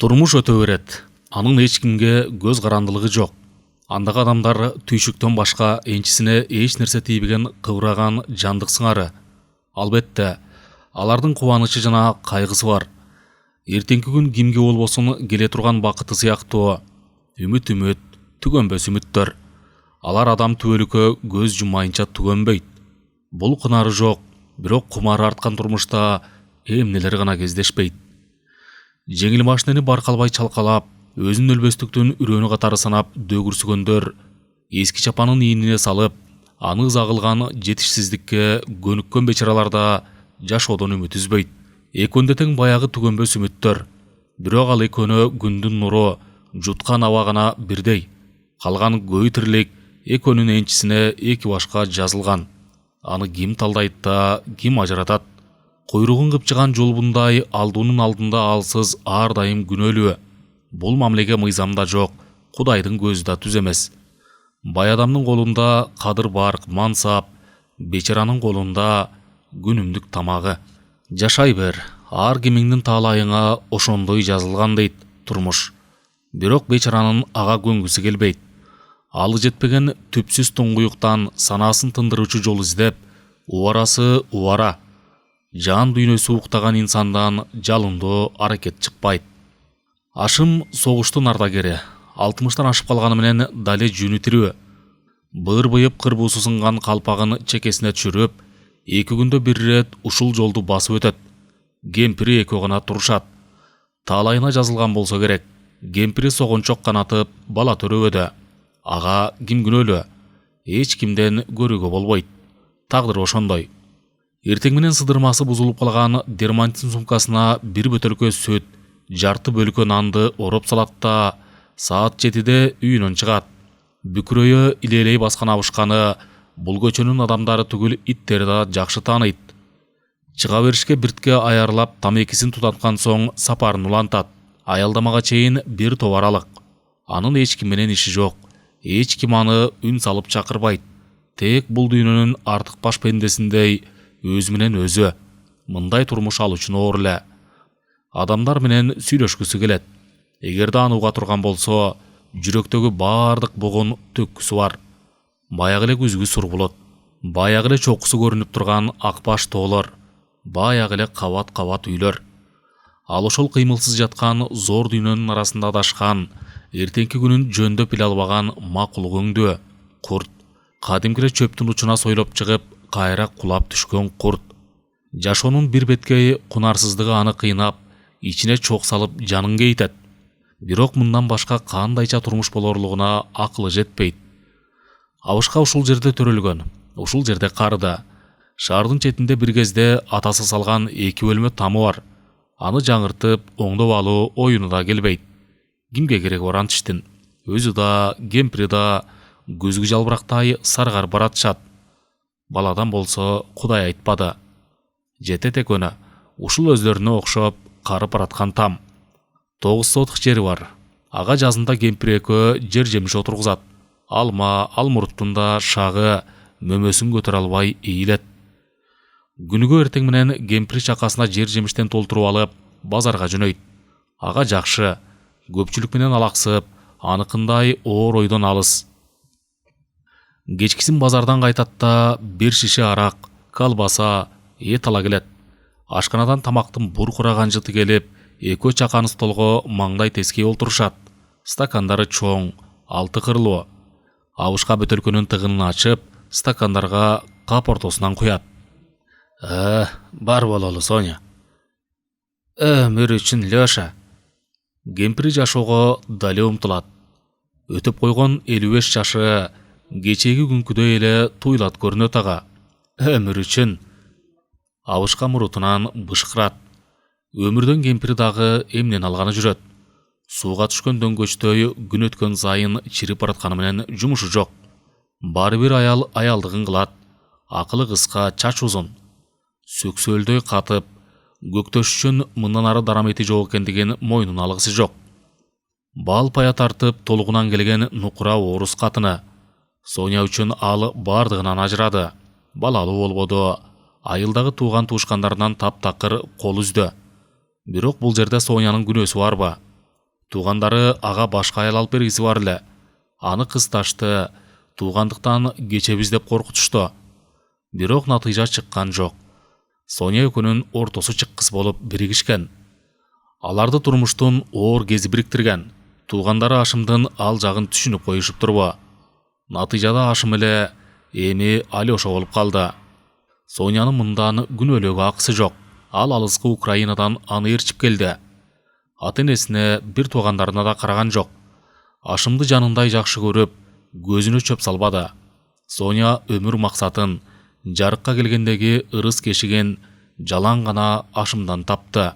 Турмуш өтө берет. Анын эч кимге көз карандылыгы жок. Андагы адамдар түйшүктөн башка энчисине эч нерсе тийбеген кыбыраган жандык сыңары. Албетте, алардын кубанычы жана кайгысы бар. Эртеңки күн кимге болбосун келе турган бакыты сыяктуу. Үмүт, түгөнбөс үмүттөр. Алар адам түбөлүккө көз жумайынча түгөнбөйт. Бул кынары жок, бирок кумары арткан турмушта эмнелер гана кездешпейт. Жеңил машинени баркалбай чалкалап, өзүн өлбөстүктүн үрөнү катары санап дөгүрсүгөндөр эски чапанын ийинине салып, аны загылган жетишсиздикке көнүккөн бечараларда жашоодон үмүт үзбөйт. Экөндө тең баягы түгөнбөс үмүттөр. Бирок ал экөөнө күндүн нуру, жуткан аба гана бирдей. Калган көй тирлик экөөнүн энчисине эки башка жазылган. Аны ким талдайт да, ким ажыратат? Койругун кыпчыган жолбундай алдуунун алдында алсыз ар дайым күнөөлүү. Бул мамилеге мыйзамда жок, Кудайдын көзү да түз эмес. Бай адамдын колунда кадыр барк, мансап, бечаранын колунда күнүмдүк тамагы. Жашай бер, ар кимиңдин таалайыңа ошондой жазылган дейт турмуш. Бирок бечаранын ага көнгүсү келбейт. Алы жетпеген түпсүз туңгуюктан санаасын тындыруучу жол издеп, убарасы убара. Жан дүйнөсү уктаган инсандан жалындоо аракет чыкпайт. Ашым согуштун ардагери, 60-тан ашып калганы менен дале жөнү тирүү. Быр быйып кырбуусу сынган калпагын чекесине түшүрүп, 2 күндө бир ирет ушул жолду басып өтөт. Кемпири экөө гана турушат. Таалайына жазылган болсо керек. Кемпири согончок канатып, бала төрөбөдө. Ага ким күнөөлүү? Эч кимден көрүүгө болбойт. Тагдыр ошондой. Эртең менен сыдырмасы бузулуп калган дермантин сумкасына бир бөтөлкө сүт, жарты бөлкө нанды ороп салат да саат 7-де үйүнөн чыгат. Бүкүрөйү илелей баскан абышканы бул көчөнүн адамдары түгүл иттери да жакшы тааныйт. Чыга беришке биртке аярылап тамекисин тутаткан соң сапарын улантат. Аялдамага чейин бир топ аралык. Анын эч ким менен иши жок. Эч ким аны үн салып чакырбайт. Тек бул дүйнөнүн артык баш пендесиндей өзү менен өзү. Мындай турмуш ал үчүн оор эле. Адамдар менен сүйлөшкүсү келет. Эгерде аны уга турган болсо, жүрөктөгү бардык бугун төккүсү бар. Баягы эле күзгү сур булут, баягы эле чокусу көрүнүп турган ак баш тоолор, баягы эле кабат-кабат үйлөр. Ал ошол кыймылсыз жаткан зор дүйнөнүн арасында адашкан, эртеңки күнүн жөндөп биле албаган макулук өңдүү, курт, кадимки эле чөптүн учуна сойлоп чыгып, кайра кулап түшкөн курт. Жашоонун бир беткей кунарсыздыгы аны кыйнап, ичине чок салып жанын кейтет. Бирок мындан башка кандайча турмуш болорлугуна акылы жетпейт. Абышка ушул жерде төрөлгөн, ушул жерде карыды. Шаардын четинде бир кезде атасы салган 2 бөлмө тамы бар. Аны жаңыртып, оңдоп алуу оюну да келбейт. Кимге кереги бар антиштин? Өзү да, кемпири да көзгү жалбырактай саргар баратышат. Баладан болсо Кудай айтпады. Жетет экөөнө, ушул өздөрүнө окшоп карып бараткан там. 9 сотык жери бар. Ага жазында кемпир экөө жер жемиш отургузат. Алма, алмуруттун шагы мөмөсүн көтөрө албай ийилет. Күнүгө эртең менен кемпир чакасына жер жемиштен толтуруп алып, базарга жөнөйт. Ага жакшы, көпчүлүк менен алаксып, аныкындай оор ойдон алыс. Кечкисин базардан кайтат да бир шише арак, колбаса, эт ала келет. Ашканадан тамактын буркураган жыты келип, экөө чаканы столго маңдай тескей олтурушат. Стакандары чоң, алты кырлуу. Абышка бөтөлкөнүн тыгынын ачып, стакандарга кап ортосунан куят. Бар бололу, Соня. Өмүр үчүн, Лёша. Кемпири жашоого дале умтулат. Өтүп койгон 55 жашы кечеги күнкүдөй эле туйлат көрүнөт ага. Өмүр үчүн. Абышка мурутунан бышкырат. Өмүрдөн кемпири дагы эмнен алганы жүрөт. Сууга түшкөн дөңгөчтөй күн өткөн сайын чирип баратканы менен жумушу жок. Баары бир аял аялдыгын кылат. Акылы кыска, чач узун. Сөксөлдөй катып, көктөш үчүн мындан ары дарамети жок экендигин мойнуна алгысы жок. Бал пая тартып толугунан келген нукура орус катыны. Соня үчүн ал бардыгынан ажырады. Балалуу болбоду. Айылдагы тууган туушкандарынан таптакыр кол үздү. Бирок бул жерде Сонянын күнөөсү барбы? Туғандары аға башқа аял алып бергісі бар эле. Аны кысташты, туғандықтан кечебиз деп коркутушту. Бирок натыйжа чыккан жок. Соня экөөнүн ортосу чыккыс болуп биригишкен. Аларды турмуштун оор кези бириктирген. Туғандары Ашымдын ал жагын түшүнүп коюшуп турбу. Натыйжада Ашым эле эми Алёша болуп калды. Сонянын мындан күнөөлөгө акысы жок. Ал алыскы Украинадан аны ээрчип келди. Ата-энесине бир туугандарына да караган жок. Ашымды жанындай жакшы көрүп, көзүнө чөп салбады. Соня өмүр максатын жарыкка келгендеги ырыс кешиген жалаң гана Ашымдан тапты.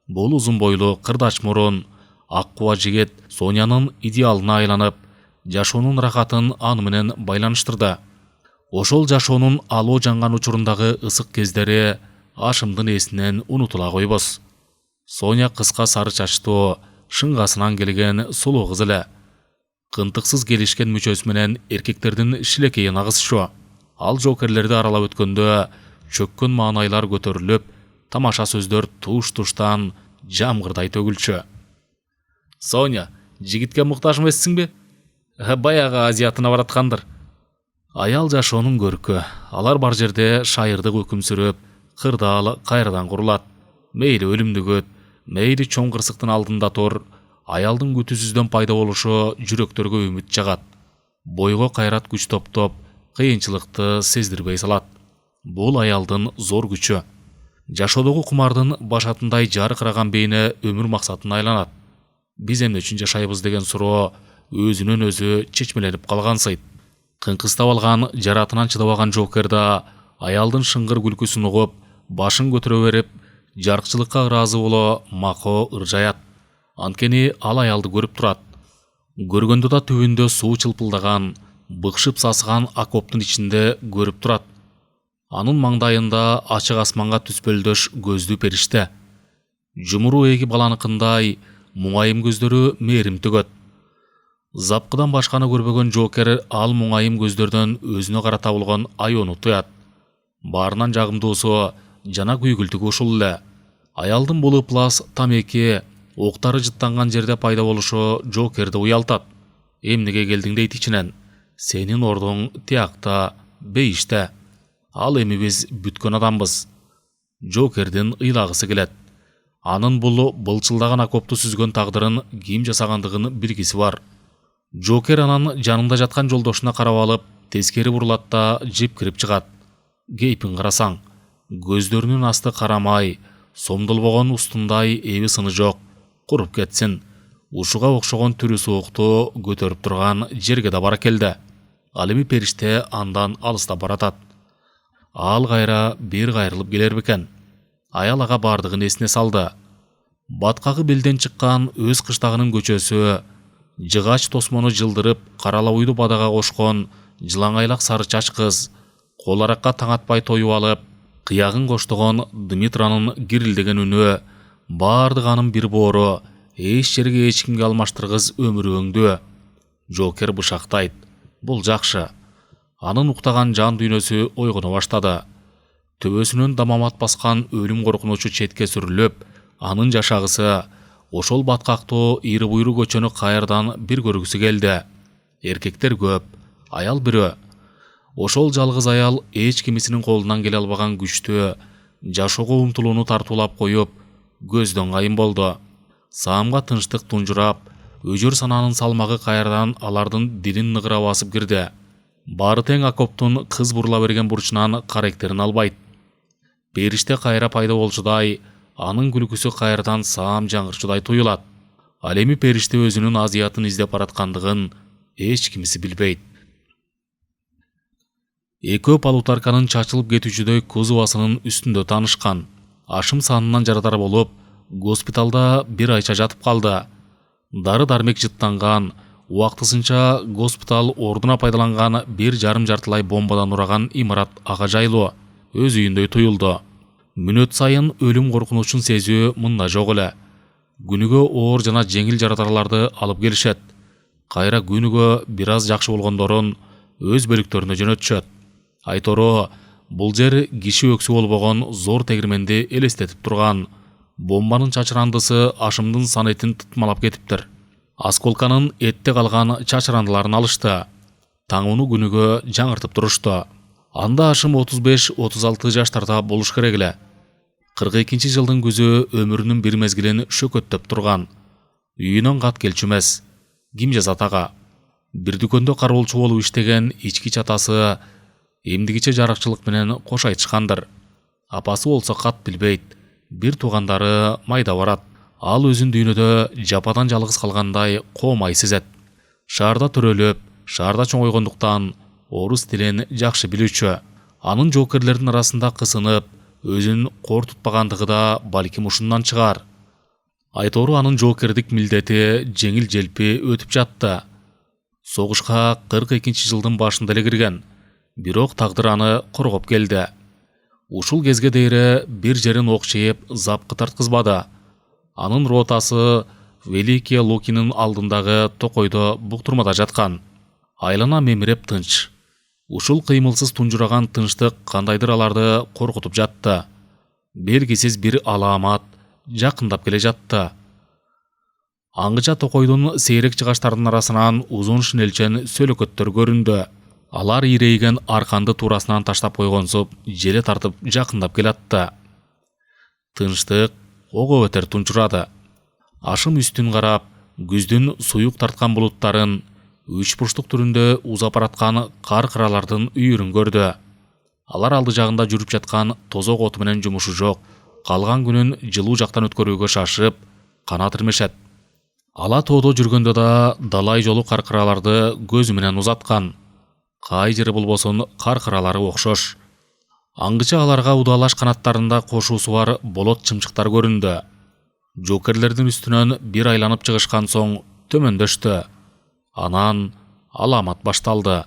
Бул узун бойлуу кырдач мурун, ак куба жигит Сонянын идеалына айланып, жашоонун рахатын аны менен байланыштырды. Ошол жашоонун алоо жанган учурундагы ысык кездери Ашымдын эсинен унутула койбос. Соня кыска сары чачтуу, шыңгасынан келген сулуу кыз эле. Кынтыксыз келишкен мүчөсү менен эркектердин шилекейин агысышу. Ал жокерлерди аралап өткөндө чөккөн маанайлар көтөрүлүп, тамаша сөздөр туш-туштан жамгырдай төгүлчү. Соня, жигитке муктаж эмессиңби? Баягы азиятына бараткандыр. Аял жашоонун көркү. Алар бар жерде шайырдык өкүм сүрөп, кырдаал кайрадан курулат. Мейли өлүмдү, мейли чоң кырсыктын алдында тур, аялдын күтүүсүздөн пайда болушу жүрөктөргө үмүт жагат. Бойго кайрат күч топтоп, кыйынчылыкты сездирбей салат. Бул аялдын зор күчү. Жашоодогу кумардын башатындай жаркыраган бейне өмүр максатына айланат. Биз эмне үчүн жашайбыз деген суроо өзүнөн өзү чечмеленип калгансыйт. Кыңкыстап алган жаратынан чыдабаган жокерда аялдын шыңгыр күлкүсүн угуп, башын көтөрө берип, жаркчылыкка ыраазы боло Мако ыржаят. Анткени ал аялды көрүп турат. Көргөндө да түбүндө суу чылпылдаган, быкшып сасыган окоптун ичинде көрүп турат. Анын маңдайында ачык асманга түспөлдөш көздүү периште. Жумуру эги баланыкындай муңайым көздөрү мээрим төгөт. Запкыдан башканы көрбөгөн жокер ал муңайым көздөрдөн өзүнө карата болгон аёну туят. Баарынан жагымдуусу жана күйгүлтүгү ушул эле. Аялдын бул ыплас тамеки октары жыттанган жерде пайда болушу жокерди уялтат. Эмнеге келдиң дейт ичинен. Сенин ордуң тиякта, бейиште. Ал эми биз бүткөн адамбыз. Жокердин ыйлагысы келет. Анын бул былчылдаган окопту сүзгөн тагдырын ким жасагандыгын билгиси бар. Жокер анан жанында жаткан жолдошуна карап алып, тескери бурулат да жип кирип чыгат. Кейпин карасаң, көздөрүнүн асты карамай, сомдолбогон устундай эби сыны жок. Куруп кетсин. Ушуга окшогон түрү суукту көтөрүп турган жерге да бара келди. Ал эми периште андан алыста баратат. Ал кайра бир кайрылып келер бекен. Аял ага бардыгын эсине салды. Баткагы белден чыккан өз кыштагынын көчөсү, жыгач тосмону жылдырып, каралабуйду бадага кошкон жылаңайлак сары чач кыз, кол аракка таң атпай тоюп алып, кыягын коштогон Дмитранын кирилдеген үнү, бардык анын бир боору, эч жерге эч кимге алмаштыргыс өмүрү өңдүү. Жокер бышактайт. Бул жакшы. Анын уктаган жан дүйнөсү ойгоно баштады. Төбөсүнөн дамамат баскан өлүм коркунучу четке сүрүлүп, анын жашагысы ошол баткактуу ийри буйру көчөнү кайрадан бир көргүсү келди. Эркектер көп, аял бирөө. Ошол жалгыз аял эч кимисинин колунан келе албаган күчтү, жашоого умтулууну тартуулап коюп, көздөн кайын болду. Саамга тынчтык тунжурап, өжөр сананын салмагы кайрадан алардын дилин ныгыра басып кирди. Баары тең окоптун кыз бурула берген бурчунан каректерин албайт. Периште кайра пайда болчудай, анын күлкүсү кайрадан саам жаңырчудай туюлат. Ал эми периште өзүнүн азиятын издеп бараткандыгын эч кимиси билбейт. Экөө полутарканын чачылып кетүүчүдөй кузовасынын үстүндө таанышкан. Ашым санынан жарадар болуп, госпиталда бир айча жатып калды. Дары-дармек жыттанган, убактысынча госпитал ордуна пайдаланган 1,5 жартылай бомбадан ураган имарат ага жайлуу, өз үйүндөй туюлду. Мүнөт сайын өлүм коркунучун сезүү мында жок эле. Күнүгө оор жана жеңил жаратарларды алып келишет. Кайра күнүгө бир аз жакшы болгондорун өз бөлүктөрүнө жөнөтүшөт. Айтору, бул жер киши өксү болбогон зор тегирменди элестетип турган. Бомбанын чачырандысы Ашымдын санетин тытмалап кетиптир. Осколканын этте калган чачырандыларын алышты. Таңуну күнүгө жаңыртып турушты. Анда Ашым 35-36 жаштарда болуш керек эле. 42 жылдын күзү өмүрүнүн бир мезгилин шөкөттөп турган. Үйүнөн кат келчү эмес. Ким жазат ага? Бир дүкөндө кароолчу болуп иштеген ички чатасы эмдигиче жаракчылык менен кош айтышкандыр. Апасы болсо кат билбейт. Бир туугандары майда барат. Ал өзүн дүйнөдө жападан жалгыз калгандай коомай сезет. Шаарда төрөлүп, шаарда чоңойгондуктан орус тилин жакшы билүүчү. Анын жоокерлердин арасында кысынып, өзүн кор тутпагандыгы да балким ушундан чыгар. Айтору анын жоокердик милдети жеңил-желпи өтүп жатты. Согушка 42 жылдын башында эле кирген. Бирок тагдыр аны коргоп келди. Ушул кезге дейре бир жерин ок чейип запкы тарткызбады. Анын ротасы Великие Лукинин алдындагы токойдо буктурмада жаткан. Айлана мемиреп тынч. Ушул кыймылсыз тунжураган тынчтык кандайдыр аларды коркутуп жатты. Белгисиз бир аламат жакындап келе жатты. Аңгыча токойдун сейрек жыгаштардын арасынан узун шинелчен сөлөкөттөр көрүндү. Алар ирейген арканды туурасынан таштап койгонсуп, желе тартып жакындап келатты. Тынчтык ого бетер тунчурады. Ашым үстүн карап, күздүн суюк тарткан булуттарын, үч бурчтук түрүндө узап бараткан кар кыралардын үйүрүн көрдү. Алар алды жагында жүрүп жаткан тозок оту менен жумушу жок. Калган күнүн жылуу жактан өткөрүүгө шашып, канат ирмешет. Ала тоодо жүргөндө да далай жолу кар кыраларды көзү менен узаткан. Кай жери болбосун кар кыралары окшош. Аңгыча аларга удалаш канаттарында кошуусу бар болот чымчыктар көрүндү. Жоокерлердин үстүнөн бир айланып чыгышкан соң төмөндөштү. Анан аламат башталды.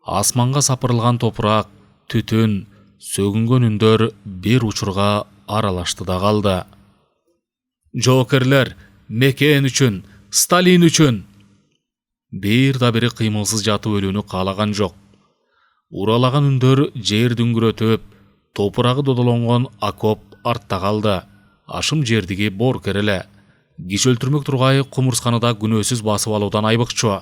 Асманга сапырылган топурак, түтүн, сөгүнгөн үндөр бир учурга аралашты да калды. Жоокерлер, мекен үчүн, Сталин үчүн! Бир да бири кыймылсыз жатып өлүүнү каалаган жок. Уралаган үндөр жер дүңгүрөтүп, топурагы додолонгон окоп артта калды. Ашым жердиги бор кереле. Киши өлтүрмөк тургай кумурсканы да күнөөсүз басып алуудан айбыкчу.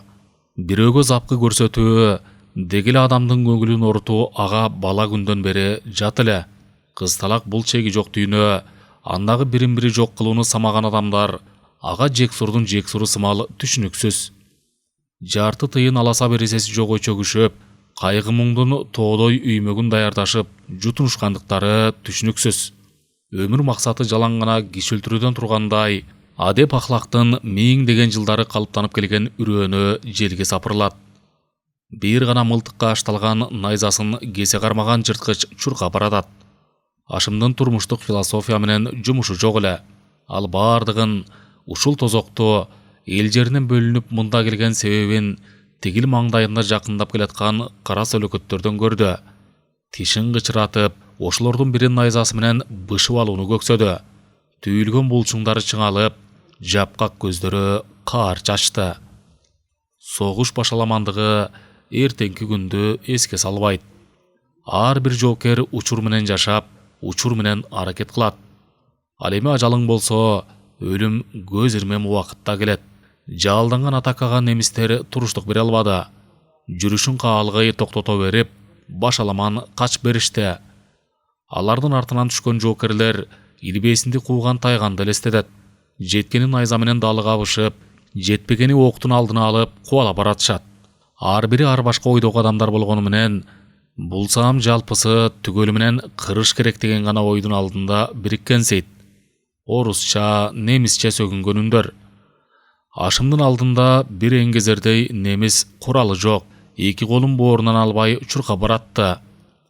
Бирөөгө запкы көрсөтүү, дегеле адамдын көңүлүн орутуу ага бала күндөн бери жат эле. Кызталак бул чеги жок дүйнө, андагы бирин бири жок кылууну самаган адамдар ага жексурдун жексуру сымал түшүнүксүз. Жарты тыйын аласа бересеси жок ойчо күшөп, кайгы муңдун тоодой үймөгүн даярдашып жутунушкандыктары түшүнүксүз. Өмүр максаты жалаң гана киши өлтүрүүдөн тургандай, адеп ахлактын миңдеген жылдары калыптанып келген үрөөнү желге сапырылат. Бир гана мылтыкка ашталган найзасын кесе кармаган жырткыч чуркап баратат. Ашымдын турмуштук философия менен жумушу жок эле. Ал бардыгын ушул тозокто эл жеринен бөлүнүп мында келген себебин тигил маңдайында жакындап келаткан кара сөлөкөттөрдөн көрдү. Тишин кычыратып, ошолордун бирин найзасы менен бышып алууну көксөдү. Түйүлгөн булчуңдары чыңалып, жапкак көздөрү каар чачты. Согуш башаламандыгы эртеңки күндү эске салбайт. Ар бир жоокер учур менен жашап, учур менен аракет кылат. Ал эми ажалың болсо, өлүм көз ирмем убакытта келет. Жалданган атакага немистер туруштук бере албады. Жүрүшүн каалгай токтото берип, башаламан качып беришти. Алардын артынан түшкөн жоокерлер ирбесинди кууган тайганды элестетет. Жеткени найза менен далы кабышып, жетпегени октун алдына алып кубалап баратышат. Ар бири ар башка ойдогу адамдар болгону менен, булсам жалпысы түгөлү менен кырыш керек деген гана ойдун алдында бириккенсейт. Орусча, немисче сөгүнгөн үндөр. Ашымдын алдында бир эңгезердей немис куралы жок. Эки колун боорунан албай чуркап баратты.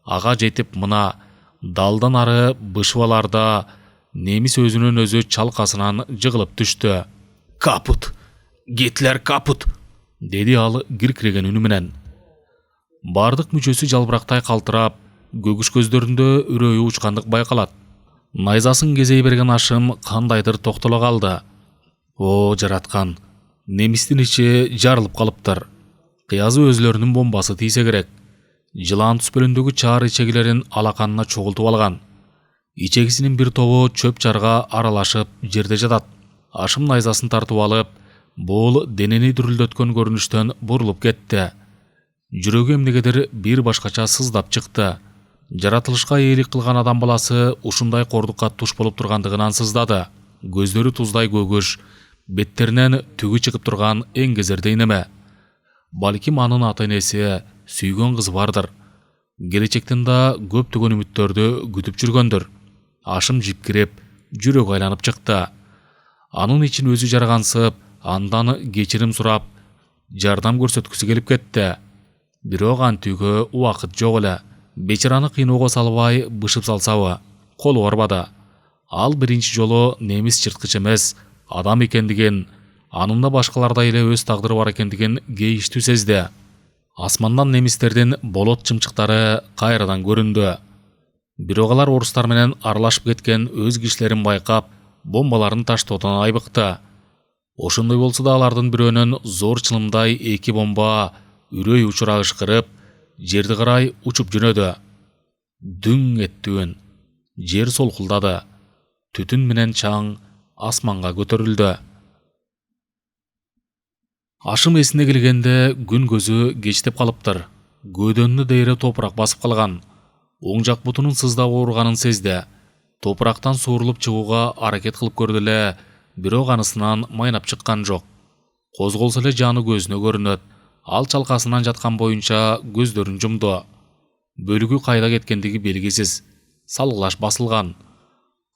Ага жетип мына далдан ары бышып аларда немис өзүнүн өзү чалкасынан жыгылып түштү. Капут! Гитлер капут! Деди ал киркиреген үнү менен. Бардык мүчөсү жалбырактай калтырап, көгүш көздөрүндө үрөйү учкандык байкалат. Найзасын кезей берген Ашым кандайдыр токтоло калды. О, жараткан, немистин ичи жарылып калыптыр. Кыязы өзлөрүнүн бомбасы тийсе керек. Жылан түспөлүндөгү чаар ичегилерин алаканына чогултуп алган. Ичегисинин бир тобу чөп чарга аралашып жерде жатат. Ашым найзасын тартып алып, Бул денени дүрүлдөткөн көрүнүштөн бурулуп кетти. Жүрөгү эмнегедир бир башкача сыздап чыкты. Жаратылышка ээлик кылган адам баласы ушундай кордукка туш болуп тургандыгынан сыздады. Көздөрү туздай көгүш, беттеринен түгү чыгып турган эңгезердей неме. Балким анын ата-энеси, сүйгөн кызы бардыр. Келечектен да көптөгөн үмүттөрдү күтүп жүргөндүр. Ашым жипкирип, жүрөгү айланып чыкты. Анын ичин өзү жаргансып, андан кечирим сурап, жардам көрсөткүсү келип кетти. Бирок антүүгө убакыт жок эле. Бечараны кыйноого салбай бышып салсабы, колу барбады. Ал биринчи жолу немис чырткыч эмес, адам экендигин, анында башкалардай эле өз тагдыры бар экендигин кейиштүү сезди. Асмандан немистердин болот чымчыктары кайрадан көрүндү. Бирок алар орустар менен аралашып кеткен өз кишилерин байкап, бомбаларын таштоодон айбыкты. Ошондой болсо да алардын бирөөнөн зор чылымдай 2 бомба үрөй учура ышкырып, жерди карай учуп жөнөдү. Дүң эттүгүн. Жер солкулдады. Түтүн менен чаң асманга көтөрүлдү. Ашым эсине келгенде күн көзү кечтеп калыптыр. Көөдөнүнө дейре топурак басып калган. Оң жак бутунун сыздап ооруганын сезди. Топурактан суурулуп чыгууга аракет кылып көрдү эле, бирок анысынан майнап чыккан жок. Козголсо эле жаны көзүнө көрүнөт. Ал чалкасынан жаткан боюнча көздөрүн жумду. Бөлүгү кайда кеткендиги белгисиз. Салгылаш басылган.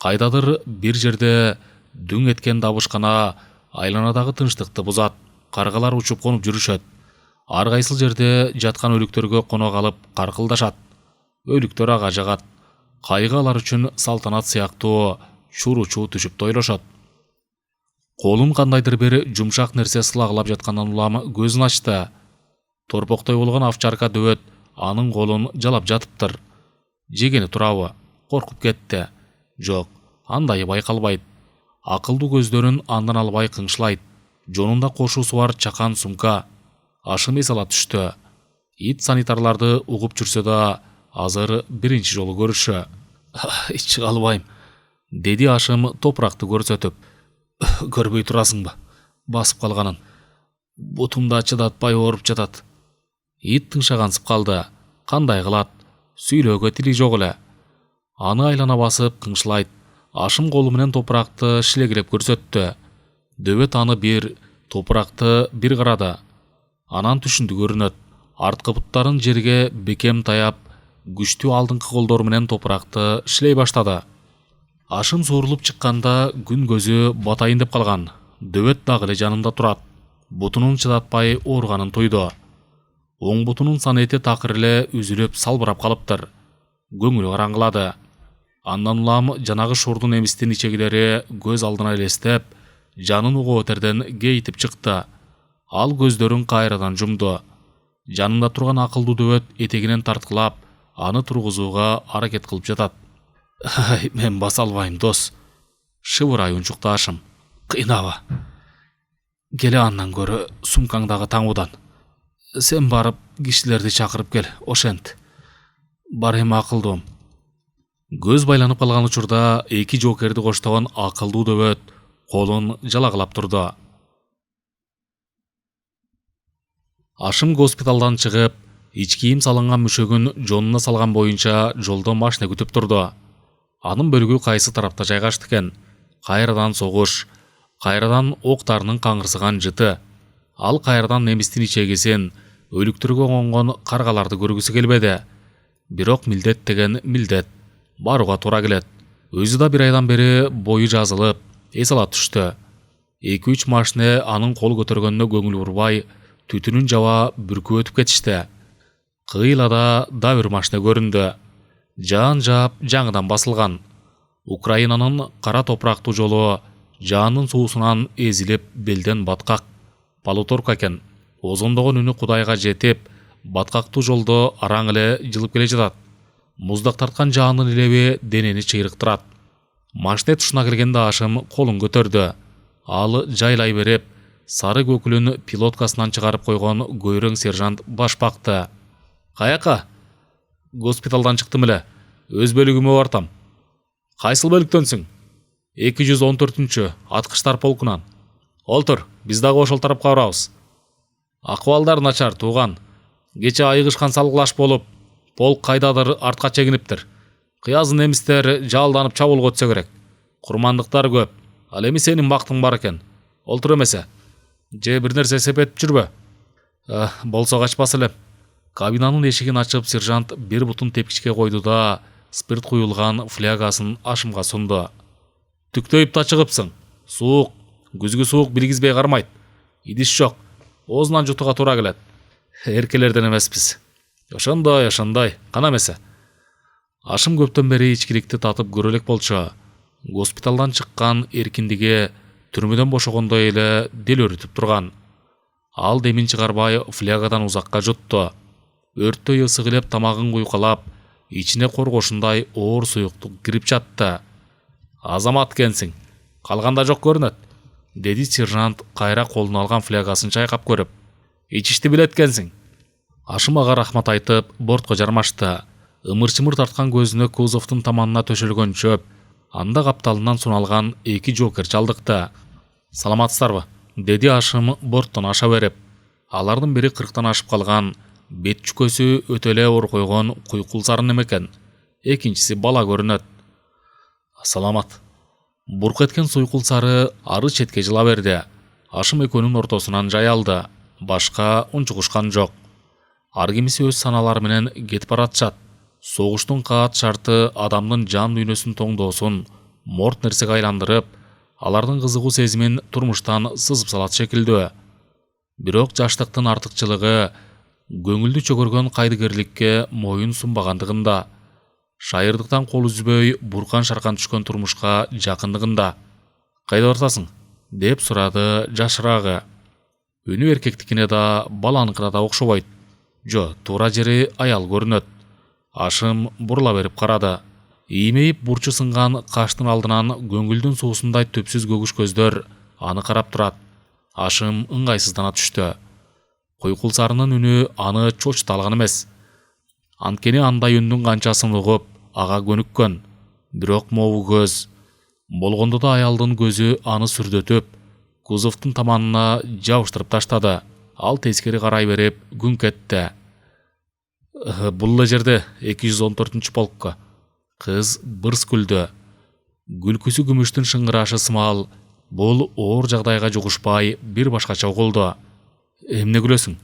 Кайдадыр бир жерде дүң эткен дабышкана айланадагы тынчтыкты бузат. Каргалар учуп конуп жүрүшөт. Ар кайсыл жерде жаткан өлүктөргө коно калып каркылдашат. Өлүктөр ага жагат. Кайгы алар үчүн салтанат сыяктуу чуру-чуу түшүп тойлошот. Колун кандайдыр бир жумшак нерсе сылагылап жаткандан улам көзүн ачты. Торпоктой болгон овчарка дөбөт анын колун жалап жатыптыр. Жегени турабы? Коркуп кетти. Жок, андайы байкалбайт. Акылдуу көздөрүн андан албай кыңшылайт. Жонунда кошуусу бар чакан сумка. Ашым эс ала түштү. Ит санитарларды угуп жүрсө да, азыр биринчи жолу көрүшү. Чыга албайм, деди Ашым топуракты көрсөтүп. Көрбөй турасыңбы? Басып калганын. Бутумда чыдатпай ооруп жатат. Ит тыңшагансып калды. Кандай кылат? Сүйлөөгө тили жок эле. Аны айлана басып кыңшылайт. Ашым колу менен топуракты шилегилеп көрсөттү. Дөбөт аны бир, топуракты бир карады. Анан түшүндү көрүнөт. Арткы буттарын жерге бекем таяп, күчтүү алдыңкы колдору менен топуракты шилей баштады. Ашым суурулуп чыкканда күн көзү батайын деп калган. Дөбөт дагы эле жанында турат. Бутунун чыдатпай ооруганын тойду. Оң бутунун сан эти такыр эле үзүлүп салбырап калыптыр. Көңүлү караңгылады. Андан улам жанагы шордун немистин ичегилери көз алдына элестеп, жанын угуп өтерден кейитип чыкты. Ал көздөрүн кайрадан жумду. Жанында турган акылдуу дөбөт этегинен тарткылап, аны тургузууга аракет кылып жатат. Мен баса албайм, дос. Шыбырай унчукты Ашым. Кыйнаба. Келе андан көрө сумкаңдагы таңуудан. Сен барып кишилерди чакырып кел, ошент. Бар эми акылдуум. Көз байланып калган учурда эки жоокерди коштогон акылдуу дөбөт колун жалагылап турду. Ашым госпиталдан чыгып, ич кийим салынган мүшөгүн жонуна салган боюнча жолдо машина күтүп турду. Анын бөлүгү кайсы тарапта жайгашты экен? Кайрадан согуш, кайрадан октарынын каңырсыган жыты. Ал кайрадан немистин ичегисин, өлүктөргө конгон каргаларды көргүсү келбеди. Бирок милдет деген милдет. Барууга туура келет. Өзү да бир айдан бери бою жазылып, эс ала түштү. 2-3 машина анын кол көтөргөнүнө көңүл бурбай, түтүнүн жаба бүркүп өтүп кетишти. Кыйлада да бир машина көрүндү. Жаан жаап жаңыдан басылган. Украинанын кара топурактуу жолу жаандын суусунан эзилип белден баткак. Полуторка экен. Озондогон үнү Кудайга жетип, баткактуу жолдо араң эле жылып келе жатат. Муздак тарткан жаандын илеби денени чыйрыктырат. Машина тушуна келгенде Ашым колун көтөрдү. Ал жайлай берип, сары көкүлүн пилоткасынан чыгарып койгон көйрөң сержант баш бакты. Каяка? Госпиталдан чыктым эле. Өз бөлүгүмө бартам. Кайсыл бөлүктөнсүң? 214-чү аткычтар полкунан. Олтур, биз дагы ошол тарапка барабыз. Акыбалдар начар, тууган. Кече айыгышкан салгылаш болуп, полк кайдадыр артка чегиниптир. Кыязын немистер жалданып чабуулга өтсө керек. Курмандыктар көп. Ал эми сенин бактың бар экен. Олтур эмесе. Же бир нерсе сепетип жүрбө? Болсо качпас элем. Кабинанын эшигин ачып, сержант бир бутун тепкичке койду да спирт куюлган флягасын Ашымга сунду. Түктөйүп да чыгыпсың. Суук, күзгү суук билгизбей кармайт. Идиш жок. Оозунан жутуга туура келет. Эркелерден эмеспиз. Ошондой, кана эмесе. Ашым көптөн бери ичкиликти татып көрө элек болчу. Госпиталдан чыккан эркиндиги түрмөдөн бошогондой эле дел өрүтүп турган. Ал демин чыгарбай флягадан узакка жутту. Өрттөй ысык илеп тамагын куйкалап, ичине коргошундай оор суюктук кирип жатты. Азамат экенсиң, калганда жок көрүнөт, деди сержант кайра колуна алган флягасын чайкап көрүп. Ичишти билет экенсиң. Ашым ага рахмат айтып, бортко жармашты. Ымыр-чымыр тарткан көзүнө кузовдун таманына төшөлгөн чөп, анда капталынан суналган 2 жокер чалдыкты. Саламатсыздарбы? Деди Ашым борттон аша берип. Алардын бири 40тан ашып калган, бет чүкөсү өтө эле оор койгон куйкул сарын экен. Экинчиси бала көрүнөт. Саламат. Бурк эткен суйкул сары ары четке жыла берди. Ашым экөөнүн ортосунан жай алды. Башка унчугушкан жок. Ар кимиси өз саналары менен кетип баратышат. Согуштун каат шарты адамдын жан дүйнөсүн тоңдоосун морт нерсеге айландырып, алардын кызыгуу сезимин турмуштан сызып салат шекилдүү. Бирок жаштыктын артыкчылыгы көңүлдү чөгөргөн кайдыгерликке моюн сунбагандыгында, шайырдыктан кол үзбөй буркан шаркан түшкөн турмушка жакындыгында. Кайда бартасың? Деп сурады жашырагы. Үнү эркектикине да баланыкына да окшобойт. Жо, туура жери аял көрүнөт. Ашым бурула берип карады. Иймейип бурчу сынган каштын алдынан көңүлдүн суусундай төпсүз көгүш көздөр аны карап турат. Ашым ыңгайсыздана түштү. Куйкул сарынын үнү аны чочута алган эмес. Анткени андай үндүн канчасын угуп, ага көнүккөн. Бирок могу көз. Болгондо да аялдын көзү аны сүрдөтүп, кузовдун таманына жабыштырып таштады. Ал тескери карай берип күңк этти. Бул эле жерде 214-полкко. Кыз бырс күлдү. Күлкүсү күмүштүн шыңгырашы сымал. Бул оор жагдайга жугушпай бир башкача угулду. Эмне күлөсүң?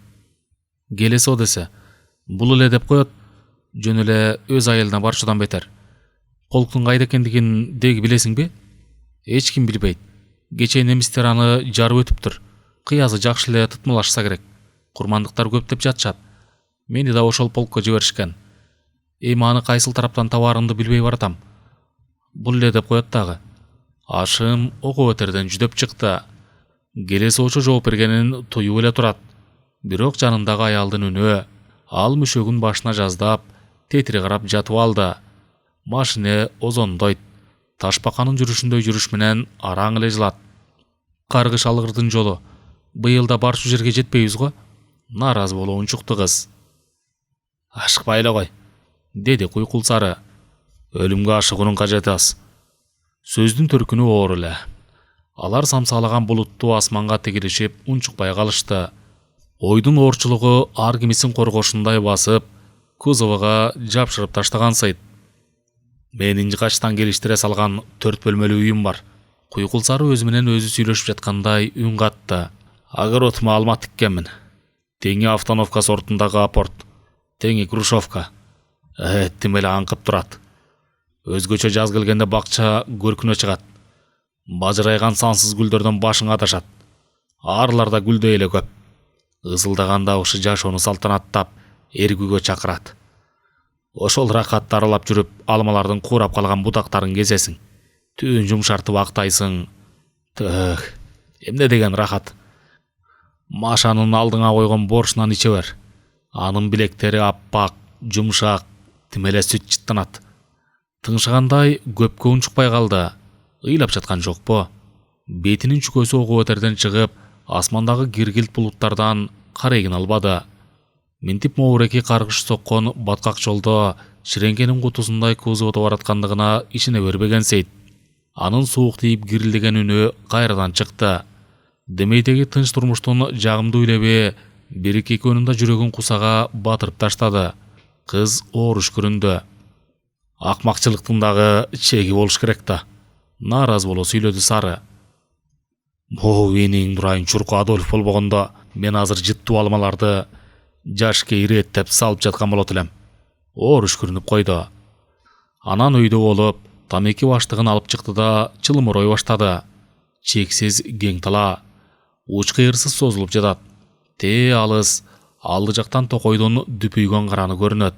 Келеси о десе. Бул эле деп коет. Жөн эле өз айылына барчудан бетер. Полктун кайда экендигин деги билесиңби? Эч ким билбейт. Кече немистер аны жарып өтүптүр. Кыязы жакшы эле тытмалашса керек. Курмандыктар көп деп жатышат. Мени да ошол полкко жиберишкен. Эми аны кайсыл тараптан табаарымды билбей баратам. Бул эле деп коет дагы. Ашым окуп өтерден жүдөп чыкты. Келеси очо жооп бергенин туюп эле турат. Бирок жанындагы аялдын үнү, ал мүшөгүн башына жаздап, тетири карап жатып алды. Машине озондойт. Ташбаканын жүрүшүндөй жүрүш менен араң эле жылат. Каргыш алгырдын жолу. Быйыл да барчу жерге жетпейбиз го? Наразы болуп унчукту кыз. Ашыкпай эле кой, деди куйкул сары. Өлүмгө ашыгуунун кажети аз. Сөздүн төркүнү оор эле. Алар самсалаган булуттуу асманга тегилишип унчукпай калышты. Ойдун оорчулугу ар кимисин коргошундай басып, кузовуга жапшырып таштаган сайт. Менин жыгачтан келиштире салган 4 бөлмөлүү үйүм бар. Куйкул сары өзү менен өзү сүйлөшүп жаткандай үн катты. Огородума алма тиккенмин. Теңи автоновка сортундагы апорт. Теңи грушовка. Тим эле аңкып турат. Өзгөчө жаз келгенде бакча көркүнө чыгат. Бажырайган сансыз гүлдөрдөн башың адашат. Арларда гүлдөй эле көп. Ызылдаган дабышы жашоону салтанаттап, эргүүгө чакырат. Ошол рахатты аралап жүрүп, алмалардын куурап калган бутактарын кезесиң. Түн жумшартып актайсың. Эмне деген рахат. Машанын алдыңа койгон боршунан иче бер. Анын билектери аппак, жумшак, тим эле сүт жыттанат. Тыңшыгандай көпкө унчукпай калды. Ыйлап жаткан жокпу? Бетинин чүкөсү огуп өтерден чыгып, асмандагы киргилт булуттардан карайгын албады. Минтип моуреки каргыш соккон баткак жолдо ширеңкенин кутусундай кузовдо бараткандыгына ишене бербеген Сейт. Анын суук тийип кирилдеген үнү кайрадан чыкты. демейдеги тынч турмуштун жагымдуу илеби бир-эки экөөнүн да жүрөгүн кусага батырып таштады. Кыз ооруш көрүндү. Акмакчылыктын дагы чеги болуш керек да. Нааразы боло сүйлөдү Сары. Могу энең Нурайын чурку Адольф болбогондо мен азыр жыттуу алмаларды жашке иреттеп салып жаткан болот элем. Ооруш көрүнүп койду. Анан өйдө болуп, тамеки баштыгын алып чыкты да чылымырой баштады. Чексиз кең тала, уч кыйырсыз созулуп жатат. Те алыс, алды жактан токойдон дүпүйгөн караны көрүнөт.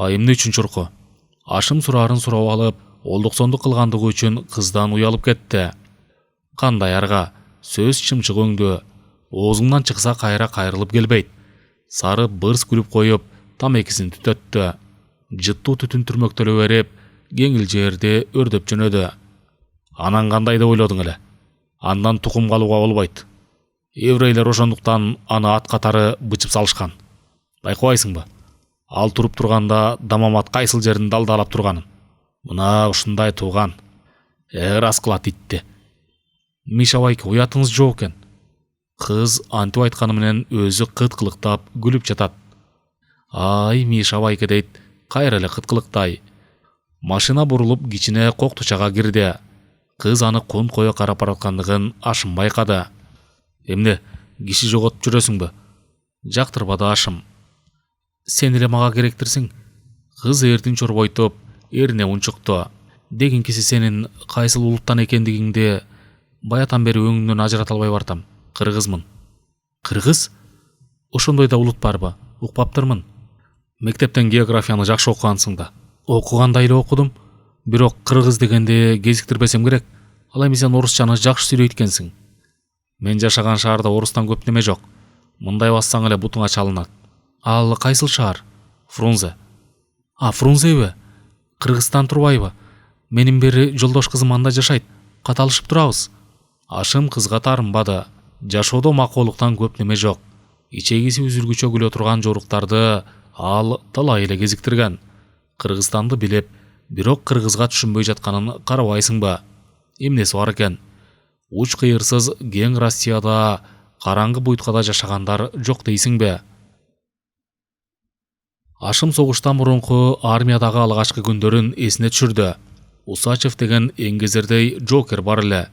Эмне үчүн чурку? Ашым сураарын сурап алып, олдуксондук кылгандыгы үчүн кыздан уялып кетти. Кандай арга, сөз чымчык өңдү. Оозуңдан чыкса кайра кайрылып келбейт. Сары бырс күлүп коюп, тамекисин түтөттү. Жыттуу түтүн түрмөктөлө берип, кеңил жерди өрдөп жөнөдү. Анан кандай деп ойлодуң эле? Андан тукум калууга болбойт. Еврейлер ошондуктан аны ат катары бычып салышкан. Байкабайсыңбы? Ал туруп турганда Дамамат кайсыл жерин далдалап турганын. Мына ушундай тууган. Рас кылат итти. Миша байке, уятыңыз жок экен. Кыз антип айтканы менен өзү кыткылыктап күлүп жатат. Ай, Миша байке дейт, кайра эле кыткылыктай. Машина бурулуп кичине коктучага кирди. Кыз аны кун кое карап бараткандыгын Ашым байкады. Эмне, киши жоготуп жүрөсүңбү? Жактырбады Ашым. Сен эле мага керектирсиң. Кыз эрдин чорбойтуп, эрине унчукту. Дегенкиси сенин кайсыл улуттан экендигиңди баятан бери өңүмдөн ажырата албай бартам. Кыргызмын. Кыргыз? Ошондой да улут барбы? Укпаптырмын. Мектептен географияны жакшы окугансың да. Окугандай эле окудум. Бирок кыргыз дегенди кезиктирбесем керек. Ал эми сен орусчаны жакшы сүйлөйт экенсиң. Мен жашаган шаарда орустан көп неме жок. Мындай бассаң эле бутуңа чалынат. Ал кайсыл шаар? Фрунзе. Фрунзеби? Кыргызстан турбайбы? Менин бир жолдош кызым анда жашайт. Каталышып турабыз. Ашым кызга таарынбады. Жашоодо макулуктан көп неме жок. Ичегиси үзүлгүчө күлө турган жоруктарды ал талай эле кезиктирген. Кыргызстанды билип, бирок кыргызга түшүнбөй жатканын карабайсыңбы? Эмнеси бар экен? Уч кыйырсыз кең Россияда караңгы буйткада жашагандар жок дейсиңби? Ашым согуштан мурунку армиядагы алгачкы күндөрүн эсине түшүрдү. Усачев деген эңгезердей Джокер бар эле.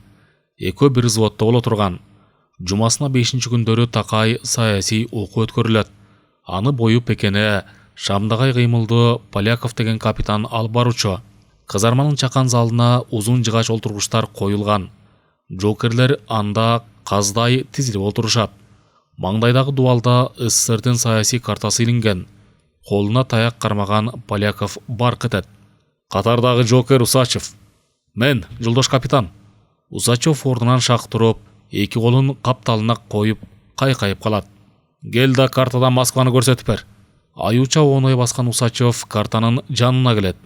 Экөө бир взводдо боло турган. Жумасына 5-чи күндөрү такай саясий окуу өткөрүлөт. Аны бою пекене, шамдагай кыймылдуу Поляков деген капитан алып баручу. Казарманын чакан залына узун жыгач олтургучтар коюлган. Джокерлер анда каздай тизилип отурушат. Маңдайдагы дубалда СССРдин саясий картасы илинген. Колуна таяк кармаган Поляков барк этет. Катардагы Джокер Усачев. Мен, жолдош капитан. Усачев ордунан шак туруп, эки колун капталына коюп, кайкайып калат. Кел да картадан Москваны көрсөтүп бер. Аюуча оной баскан Усачев картанын жанына келет.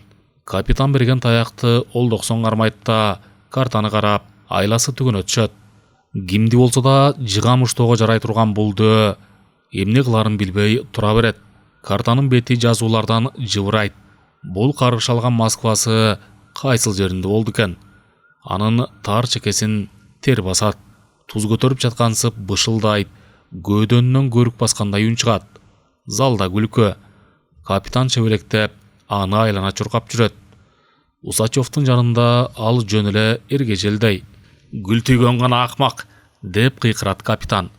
Капитан берген таякты олдоксон кармайт да, картаны карап, айласы түгөнө түшөт. Кимди болсо да жыгам уштоого жарай турган булду эмне кыларын билбей тура берет. Картанын бети жазуулардан жыбырайт. Бул каргыш алган Москвасы кайсыл жеринде болду экен? Анын тар чекесин тер басат. Туз көтөрүп жаткансып бышылдайт. Көөдөнүнөн көрүк баскандай үн чыгат. Залда күлкө. Капитан чебелектеп, аны айлана чуркап жүрөт. Усачевдин жанында ал жөн эле эргежелдей. Гүл түйгөн гана акмак, деп кыйкырат капитан.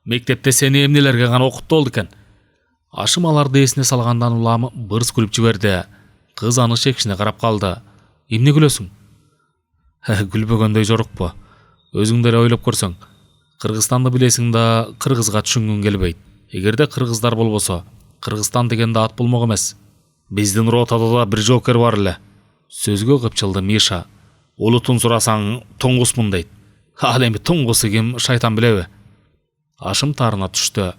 Мектепте сени эмнелерге гана окутту болду экен? Ашым аларды эсине салгандан улам бырс күлүп жиберди. Кыз аны шекшине карап калды. Эмне күлөсүң? Күлбөгөндөй жорукпу. Өзүң деле ойлоп көрсөң. Кыргызстанды билесиң да кыргызга түшүнгүң келбейт. Эгерде кыргыздар болбосо, Кыргызстан дегенде ат болмок эмес. Биздин ротада да бир Джокер бар эле. Сөзгө кыпчылды Миша. Улутун сурасаң, туңгусмун дейт. Ал эми туңгусу ким, шайтан билеби? Ашым тарына түштү.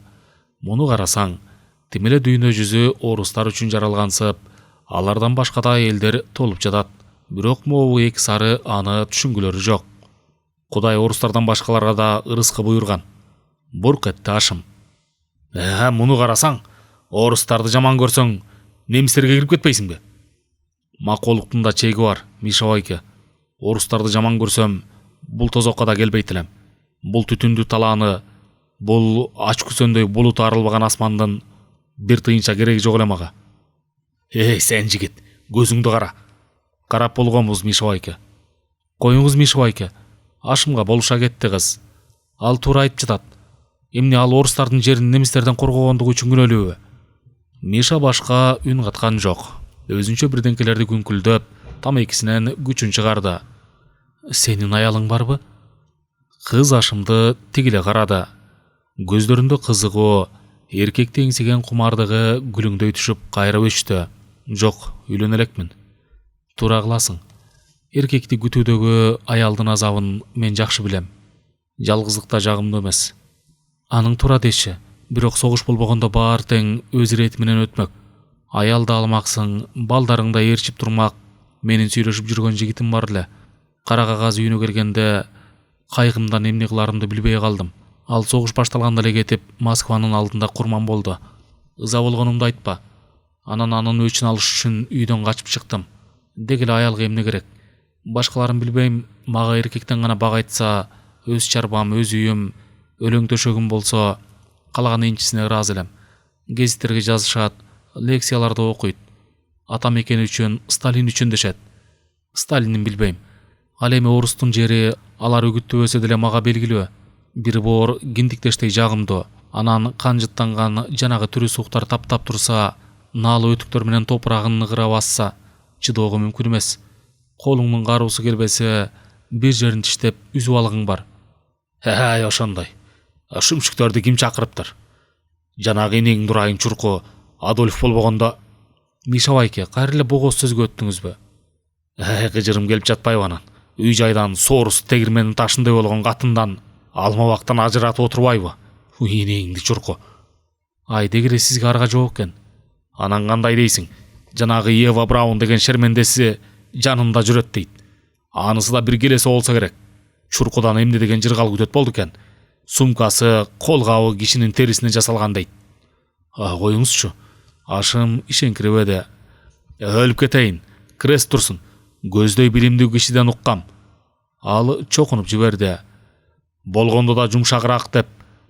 Муну карасаң, тим эле дүйнө жүзү орустар үчүн жаралгансып, алардан башка да элдер толуп жатат. Бирок могу эки сары аны түшүнгүлөрү жок. Кудай орустардан башкаларга да ырыскы буйрган. Бурк этти Ашым. Муну карасаң, орустарды жаман көрсөң, немистерге кирип кетпейсиңби? Макулуктун да чеги бар, Миша байке. Орустарды жаман көрсөм, бул тозокко да келбейт элем. Бул түтүндүү талааны, бул ач күсөндөй булут арылбаган асмандын бир тыйынча кереги жок эле мага. Сен жигит, көзүңдү кара. Карап болгонбуз, Миша байке. Коюңуз, Миша байке. Ашымга болуша кетти кыз. Ал туура айтып жатат. Эмне ал орустардын жерин немистерден коргогондугу үчүн күнөөлүүбү? Миша башка үн каткан жок. Өзүнчө бирденкелерди күңкүлдөп, тамекисинен күчүн чыгарды. Сенин аялың барбы? Кыз Ашымды тигиле карады. Көздөрүндө кызыгуу, эркекти эңсеген кумардыгы гүлүңдөй түшүп кайра өчтү. Жок, үйлөнө элекмин. Туура кыласың. Эркекти күтүүдөгү аялдын азабын мен жакшы билем. Жалгыздыкта жагымдуу эмес. Аның туура деши, бирок согуш болбогондо баары тең өз ирети менен өтмөк. Аялды алмаксың, балдарың да ээрчип турмак. Менин сүйлөшүп жүргөн жигитим бар эле. Кара кагаз үйүнө келгенде кайгымдан эмне кыларымды билбей калдым. Ал согуш башталганда эле кетип, Москванын алдында курман болду. Ыза болгонумду айтпа. Анан анын өчүн алыш үчүн үйдөн качып чыктым. Деги эле аялга эмне керек? Башкаларын билбейм, мага эркектен гана бак айтса, өз чарбам, өз үйүм, өлөң төшөгүм болсо, калаган энчисине ыраазы элем. Гезиттерге жазышат, лекцияларды окуйт. Атам экени үчүн, Сталин үчүн дешет. Сталиндин билбейм. Ал эми орустун жери, алар үгүттөбөсө деле мага белгилүү. Бир боор киндиктештей жагымдуу. Анан канжыттанган жанагы түрү суктар таптап турса, наалы өтүктөр менен топурагын ныгыра басса, чыдоого мүмкүн эмес. Колуңдун каруусу келбесе, бир жерин тиштеп үзүп алгың бар. Ошондой. Шүмшүктөрдү ким чакырыптыр? Жанагы энеңдин дурайын чурку Адольф болбогондо. Миша байке, кайра эле богоз сөзгө өттүңүзбү? Кыжырым келип жатпайбы анан? Үй жайдан соорус тегирменин ташындай болгон катындан алмабактан ажыратып отурбайбы? Энеңди чурку. Деги эле сизге арга жок экен. Анан кандай дейсиң? Жанагы Ева Браун деген шермендеси жанында жүрөт дейт. Анысы да бир келеси болсо керек. Чуркудан эмне деген жыргал күтөт болду экен. Сумкасы, колгабы кишинин терисинен жасалган дейт. Коюңузчу. Ашым ишенкиребеди. Өлүп кетейин. Крест турсун. Көздөй билимдүү кишиден уккам. Ал чокунуп жиберди. Болгондо да жумшагыраак деп,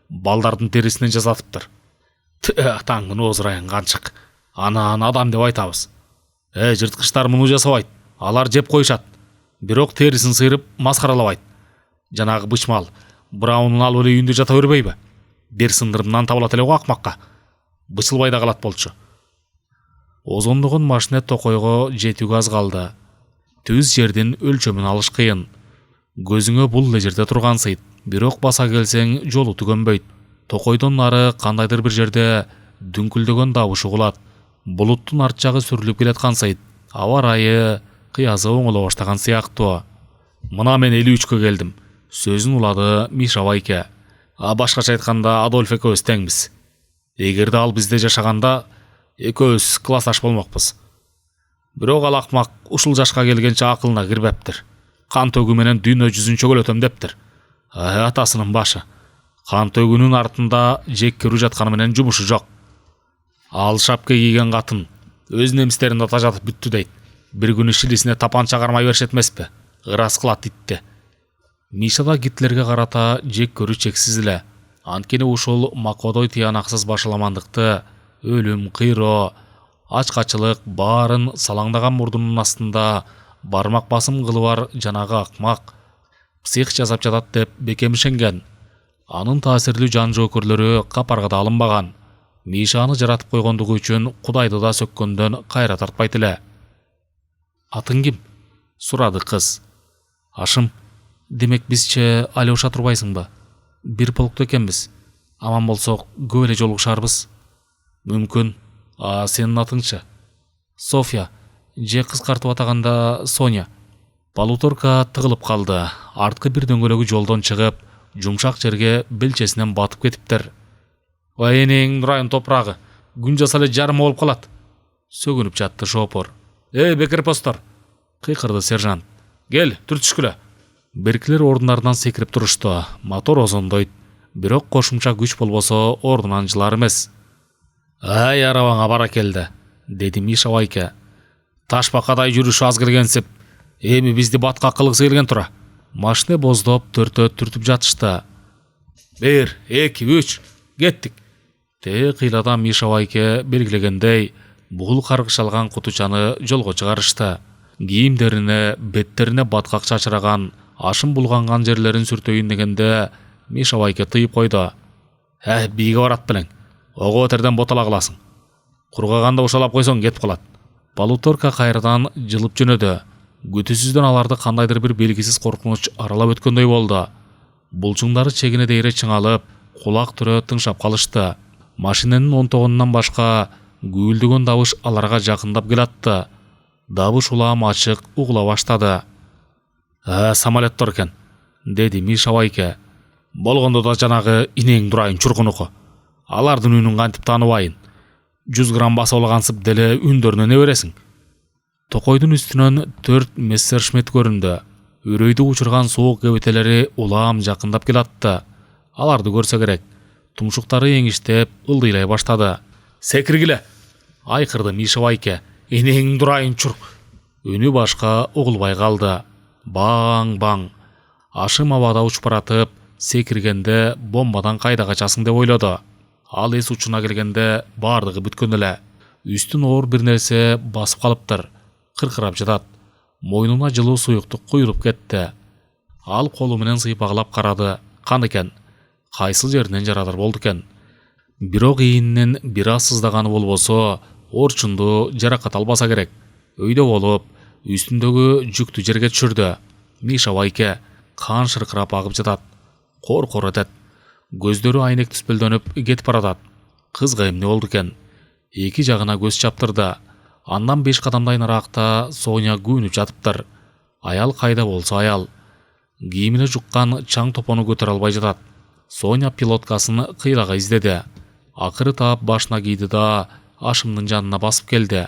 балдардын терисинен жасатыптыр. Таңын озурайын канчык. Анан адам деп айтабыз. Жырткычтар муну жасабайт. Алар жеп коюшат. Бирок терисин сыйрып маскаралабайт. Жанагы бычмал Браунун алып эле үйүндө жата бербейби? Бир сындырымдан табылат эле го акмакка. Бычылбай да калат болчу. Озондогон машина Токойго жетүүгө аз калды. Түз жердин өлчөмүн алыш кыйын. Көзүңө бул эле жерде турган сыйт. Бирок баса келсең жолу түгөнбөйт. Токойдон нары кандайдыр бир жерде дүңкүлдөгөн дабыш угулат. Булуттун арт жагы сүрүлүп келаткан сайт. Аба ырайы кыязы оңоло баштаган сыяктуу. Мына мен 53-кө келдим. Сөзүн улады Миша байке. Башкача айтканда Адольф экөөбүз теңбиз. Эгерде ал бизде жашаганда экөөбүз классташ болмокпуз. Бирок ал акмак ушул жашка келгенче акылына кирбептир. Кан төгүү менен дүйнө жүзүн чөгөлөтөм дептир. Атасынын башы. Кан төгүүнүн артында жек көрүп жатканы менен жумушу жок. Ал шапка кийген катын өз немистерин ата жатып бүттү дейт. Бир күнү шилисине тапанча кармай беришет эмеспи? Ырас кылат итти. Мишада Гитлерге карата жек көрүү чексиз эле. Анткени ушул макодой тыянаксыз башаламандыкты, өлүм, кыйроо, ачкачылык баарын салаңдаган мурдунун астында бармак басым кылыбар жанагы акмак псих жасап жатат деп бекем ишенген. Анын таасирлүү жан жоокөрлөрү капаргада алынбаган. Мишаны жаратып койгондугу үчүн Кудайды да сөккөндөн кайра тартпайт эле. Атың ким? Сурады кыз. Ашым. Демек бизче Алёша турбайсыңбы? Бир полкто экенбиз. Аман болсок көп эле жолугушарбыз. Мүмкүн. Сенин атыңчы? Софья. Же кыскартып атаганда Соня. Полуторка тыгылып калды. Арткы бир дөңгөлөгү жолдон чыгып, жумшак жерге белчесинен батып кетиптир. Энеңдин район топурагы. Күн жаса эле жарым болуп калат. Сөгүнүп жатты шопор. Бекерпостор. Кыйкырды сержант. Кел, түртүшкүлө. Беркилер ордундарынан секирип турушту. Мотор озондойт. Бирок кошумча күч болбосо ордунан жылар эмес. Арабаңа бара келди, деди Миша байке. Ташбакадай жүрүшү аз келгенсип, эми бизди батка кылгысы келген тура. Машина боздоп төртөө түртүп жатышты. 1, 2, 3, кеттік. Те қиладан Миша Вайке белгілегендей, бұл қарғыш алған құтычаны жолға шығарышты. Киімдеріне, беттеріне батқақ шашыраған, ашын бұлғанған жерлерін сүртейін дегенде Миша Вайке тыйып қойды. Биге барат білің, оғы өтерден ботала қыласың. Құрғағанда ошалап қойсон кетіп қалады. Полуторка қайырдан жылып жөнеді. Күтісізден аларды қандайдыр бір белгісіз қорқыныш аралап өткендей болды. Бұлшыңдары чегіне дейре чыңалып, құлақ түрі тыңшап қалышты. Машиненің 19-нан башқа гүлдіген дауыш аларға жақындап келатты. Дауыш улам ашық уғыла баштады. Самолет тұр екен, деді Миша Вайке. Болғанда да жанағы инең дұрайын чұрқынықы. Алардың үнін қантып таныбайын. 100 грамм басы олғансып ділі үндеріне не бересің? Тоқойдың үстінен 4 мессершмет көрінді. Үрейді ұшырған соғық кеуетелері улам жақындап келатты. Аларды көрсе керек. Тұмшықтары еңіштеп, ылдилай баштады. Секіргілі! Айқырды Миша Вайке. Инең дұрайын чұрқ. Үні башқа оғылбай қалды. Баң-баң. Ашым авада ұшып баратып, секіргенде бомбадан қайда қачасың деп ойлады. Ал ес ұшына келгенде бардығы бүткенілі. Үстін ор бір нәрсе басып қалыптыр. Қырқырап жатады. Мойнына жылы сұйықтық құйылып кетті. Ал қолыменен сыйпағылап қарады. Қан екен. Қайсыл жерінен жарадыр болды екен. Бирок иіннен бира сыздағаны болбосо, орчынды жарақат албаса керек. Өйде болып, үстіндегі жүкті жерге түшірді. Миша Вайке қан шырқырап ағып жатады. Қор-қор етеді. Көздері айнек түспілденіп кетіп барадады. Қыз ғайымне олды екен. Екі жағына көз чаптырды. Андан 5 қадамдай нарақта Соня күйініп жатыптыр. Аял қайда болса аял. Киіміне жұққан чаң топоны көтер албай жатады. Соня пилоткасын қираға іздеді. Ақыры тап башына киді да Ашымның жанына басып келді.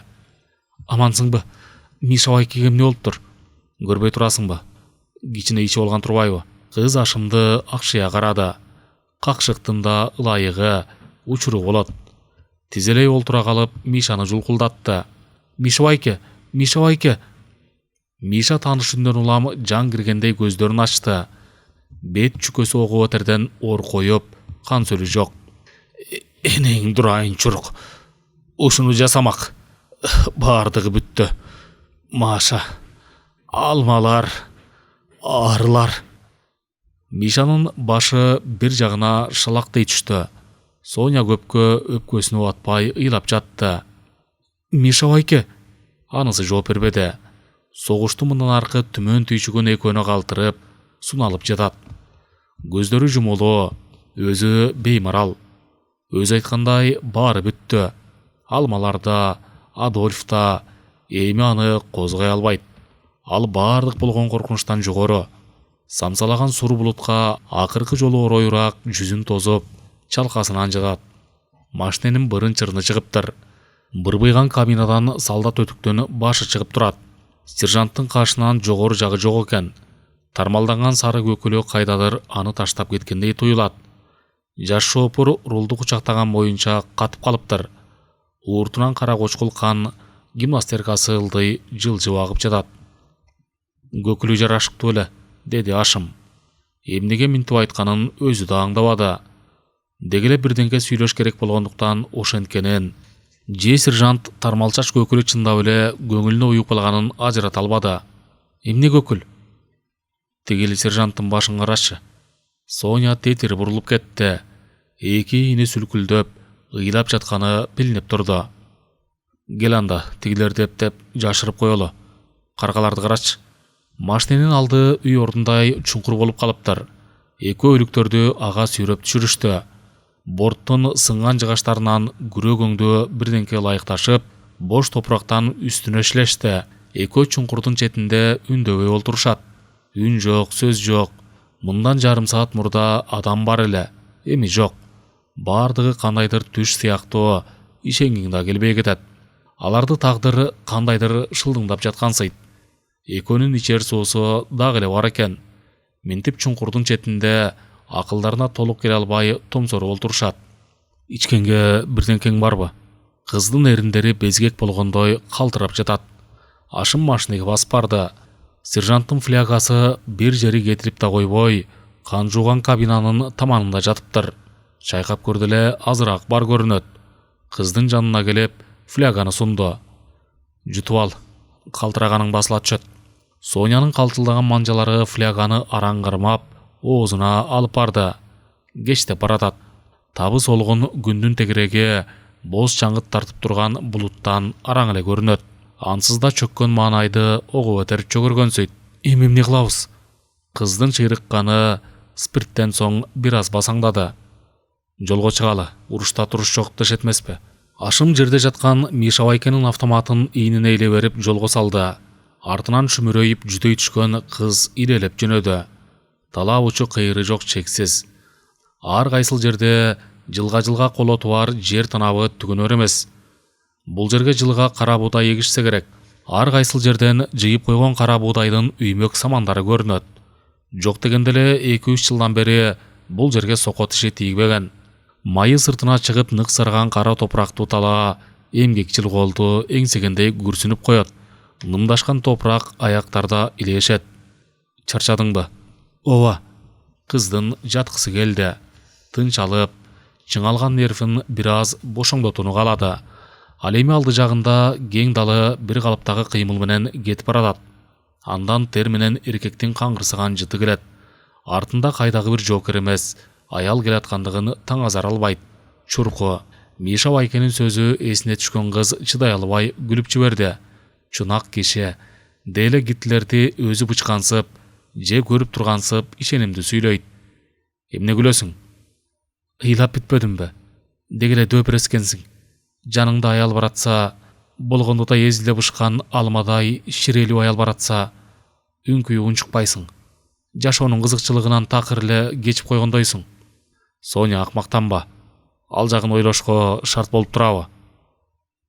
Амансың бы? Миша Вайкеге не олып тұр? Көрбей тұрасың ба? Кичіне ичі олған тұрбайбы? Қыз Ашымды ақшия қарады. Қақшықтында ылайығы, ұчыры олады. Тізелей олтыра қалып, Мишаны жұлқылдатты. Миша Вайке! Миша Вайке! Миша таныш үнден улам жан кіргендей көздерін ашты. Бет чүкөсі оғы өтерден ор қойып, қан сөлі жоқ. Енең дұрайын чұрық. Ушыны жасамақ. Бардығы бүтті. Маша. Алмалар. Арылар. Мишаның башы бір жағына шалақтай түшті. Соня көпкі өпкөсіні атпай ұйлап жатты. Миша Вайке! Анысы жооп бербеді. Соғышты мұндан арқы түмөн түйшігін екөні қалтырып, суналып жатады. Көздері жұмылы, өзі беймарал. Өзі айтқандай бары бүтті. Алмаларда, Адольфта, Эйми аны қозғай албайды. Ал бардық болған қорқыныштан жоғары. Самсалаған сұры бұлытқа ақырқы жолы оройырақ жүзін тозып, чалқасынан жығады. Машиненің бірін чырны шығыптыр. Бұрбыйған кабинадан салдат өтіктен башы шығып тұрады. Сержанттың қашынан жоғары жағы жоқ екен. Тармалданған сары көкілі қайдадыр аны таштап кеткендей тұйылады. Жас шопыр рулды құшақтаған бойынша қатып қалыптыр. Уыртынан қара қошқыл қан гимнастеркасы ылдый жылжып ағып жатады. Көкілі жарашықты өлі, деді Ашым. Емнеге мінтіп айтқанын өзі да аңдабады. Дегеле бірденге сөйлеш керек болғандықтан ошенткенен. Же сержант тармалчаш көкілі чындап өлі көңіліне ойып қалғанын ажырата албады. Емне көкіл? Дегеле сержанттың башын қарашы. Соня тетері бұрылып кетті. Екі ине сүлкілдөп, ұйылап жатқаны білініп тұрды. Кел анда, тегілер деп жашырып қойылы. Қарғаларды қарашы. Машиненің алды үй ордындай чұңқыр болып қалыптыр. Екі өліктерді аға сүйреп түшірішті. Борттың сыңған жығаштарынан күрегіңді бірденке лайықташып, бош топырақтан үстіне шілешті. Екі чұңқырдың четінде үндөвей олтырышат. Үн жоқ, сөз жоқ. Мұндан жарым саат мұрда адам бар әлі. Емі жоқ. Бардығы қандайдыр түш сияқты ишеңгіңді келбей кетеді. Аларды тағдыры қандайдыр шылдыңдап жатқан сайт. Екөнің ичер сосы дағылы бар екен. Ментіп чұңқырдың четінде ақылдарына толық келе албай томсоры олтырышат. Ичкенге бірденкең бар ба? Қыздың еріндері безгек болғандай қалтырап жатады. Ашым машинеге басып барды. Сержанттың флягасы бір жері кетіріп та қойбой, Қан жуған кабинаның таманында жатыптыр. Чайқап көрділе азырақ бар көрінөт. Қыздың жанына келіп, фляганы сұнды. Жұтып ал, қалтырағаның басыла түшет. Соняның қалтылдаған манжалары фляганы араңғырмап, оғызына алып барды. Кештеп баратат. Табы солғын күндүн тегіреге боз чаңғыт тартып тұрған бұлыттан араң эле көрінөт. Ансызда чөккөн маанайды оғып өтер чөгөргөн сөйт. Эмем не кылабыз? Кыздын чыйрыкканы спирттен соң бир аз басаңдады. Жолго чыгалы, урушта туруш жок деш этмеспи? Ашым жерде жаткан Миша Вайкенин автоматын ийнине эйле берип жолго салды. Артынан шүмүрөйүп жүдөй түшкөн кыз ирелеп жөнөдү. Талаа учу кыйры жок чексиз. Ар кайсыл жерде жылга коло туар жер танабы түгөнөр эмес. Бул жерге жылга кара буудай эгишсе керек. Ар кайсыл жерден жыйып койгон кара буудайдын үймөк самандары көрүнөт. Жок дегенде эле 2-3 жылдан бери бул жерге сокко тиши тийбеген. Майы сыртына чыгып нык сарган кара топурактуу талаа эмгекчил колду эңсегендей күрсүнүп коет. Нымдашкан топурак аяктарда илешет. Чарчадыңбы? Ооба. Кыздын жаткысы келди. Тынч алып, чыңалган нервин бир аз бошоңдотууну каалады. Ал эми алды жагында кең далы бир калыптагы кыймыл менен кетип баратат. Андан тер менен эркектин каңгырсыган жыты келет. Артында кайдагы бир жоокер эмес, аял келаткандыгын таңазар албайт. Чурку. Миша Вайкенин сөзү эсине түшкөн кыз чыдай албай күлүп жиберди. Чунак киши деле Гитлерди өзү бычкансып, же көрүп тургансып ишенимди сүйлөйт. Эмне күлөсүң? Ыйлап бүтпөдүмбү? Дегеле дөпүрескенсиң. Жаныңда аял баратса, болгондо да эзиле бышкан алмадай ширелүү аял баратса, үңкүй унчукпайсың. Жашоонун кызыкчылыгынан такыр эле кечип койгондойсуң. Соня акмактанба. Ал жагын ойлошко шарт болуп турабы?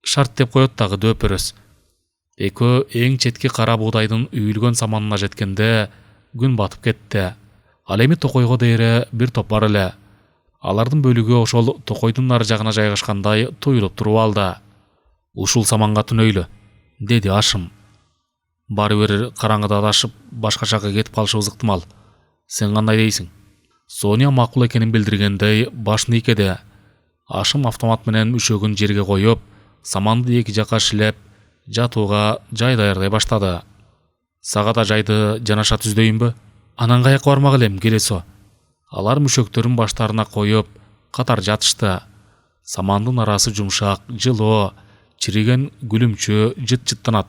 Шарт деп коет дагы дөпөрөс. Экөө эң четки кара буудайдын үйүлгөн саманына жеткенде күн батып кетти. Ал эми токойго дейре бир топ бар эле. Алардын бөлүгү ошол токойдун нары жагына жайгашкандай туюлуп туруп алды. Ушул саманга түнөйлү, деди Ашым. Бары бир караңгыда адашып, башка жакка кетип калышыбыз ыктымал. Сен кандай дейсиң? Соня макул экенин билдиргендей башын ийкеди. Ашым автомат менен мүшөгүн жерге коюп, саманды эки жакка шилеп, жатууга жай даярдай баштады. Сага да жайды жанаша түздөйүнбү? Анан каяка бармак элем, келесо. Алар мүшөктөрүн баштарына коюп, катар жатышты. Самандын арасы жумшак, жылоо, чириген күлүмчү жыт-жыттанат.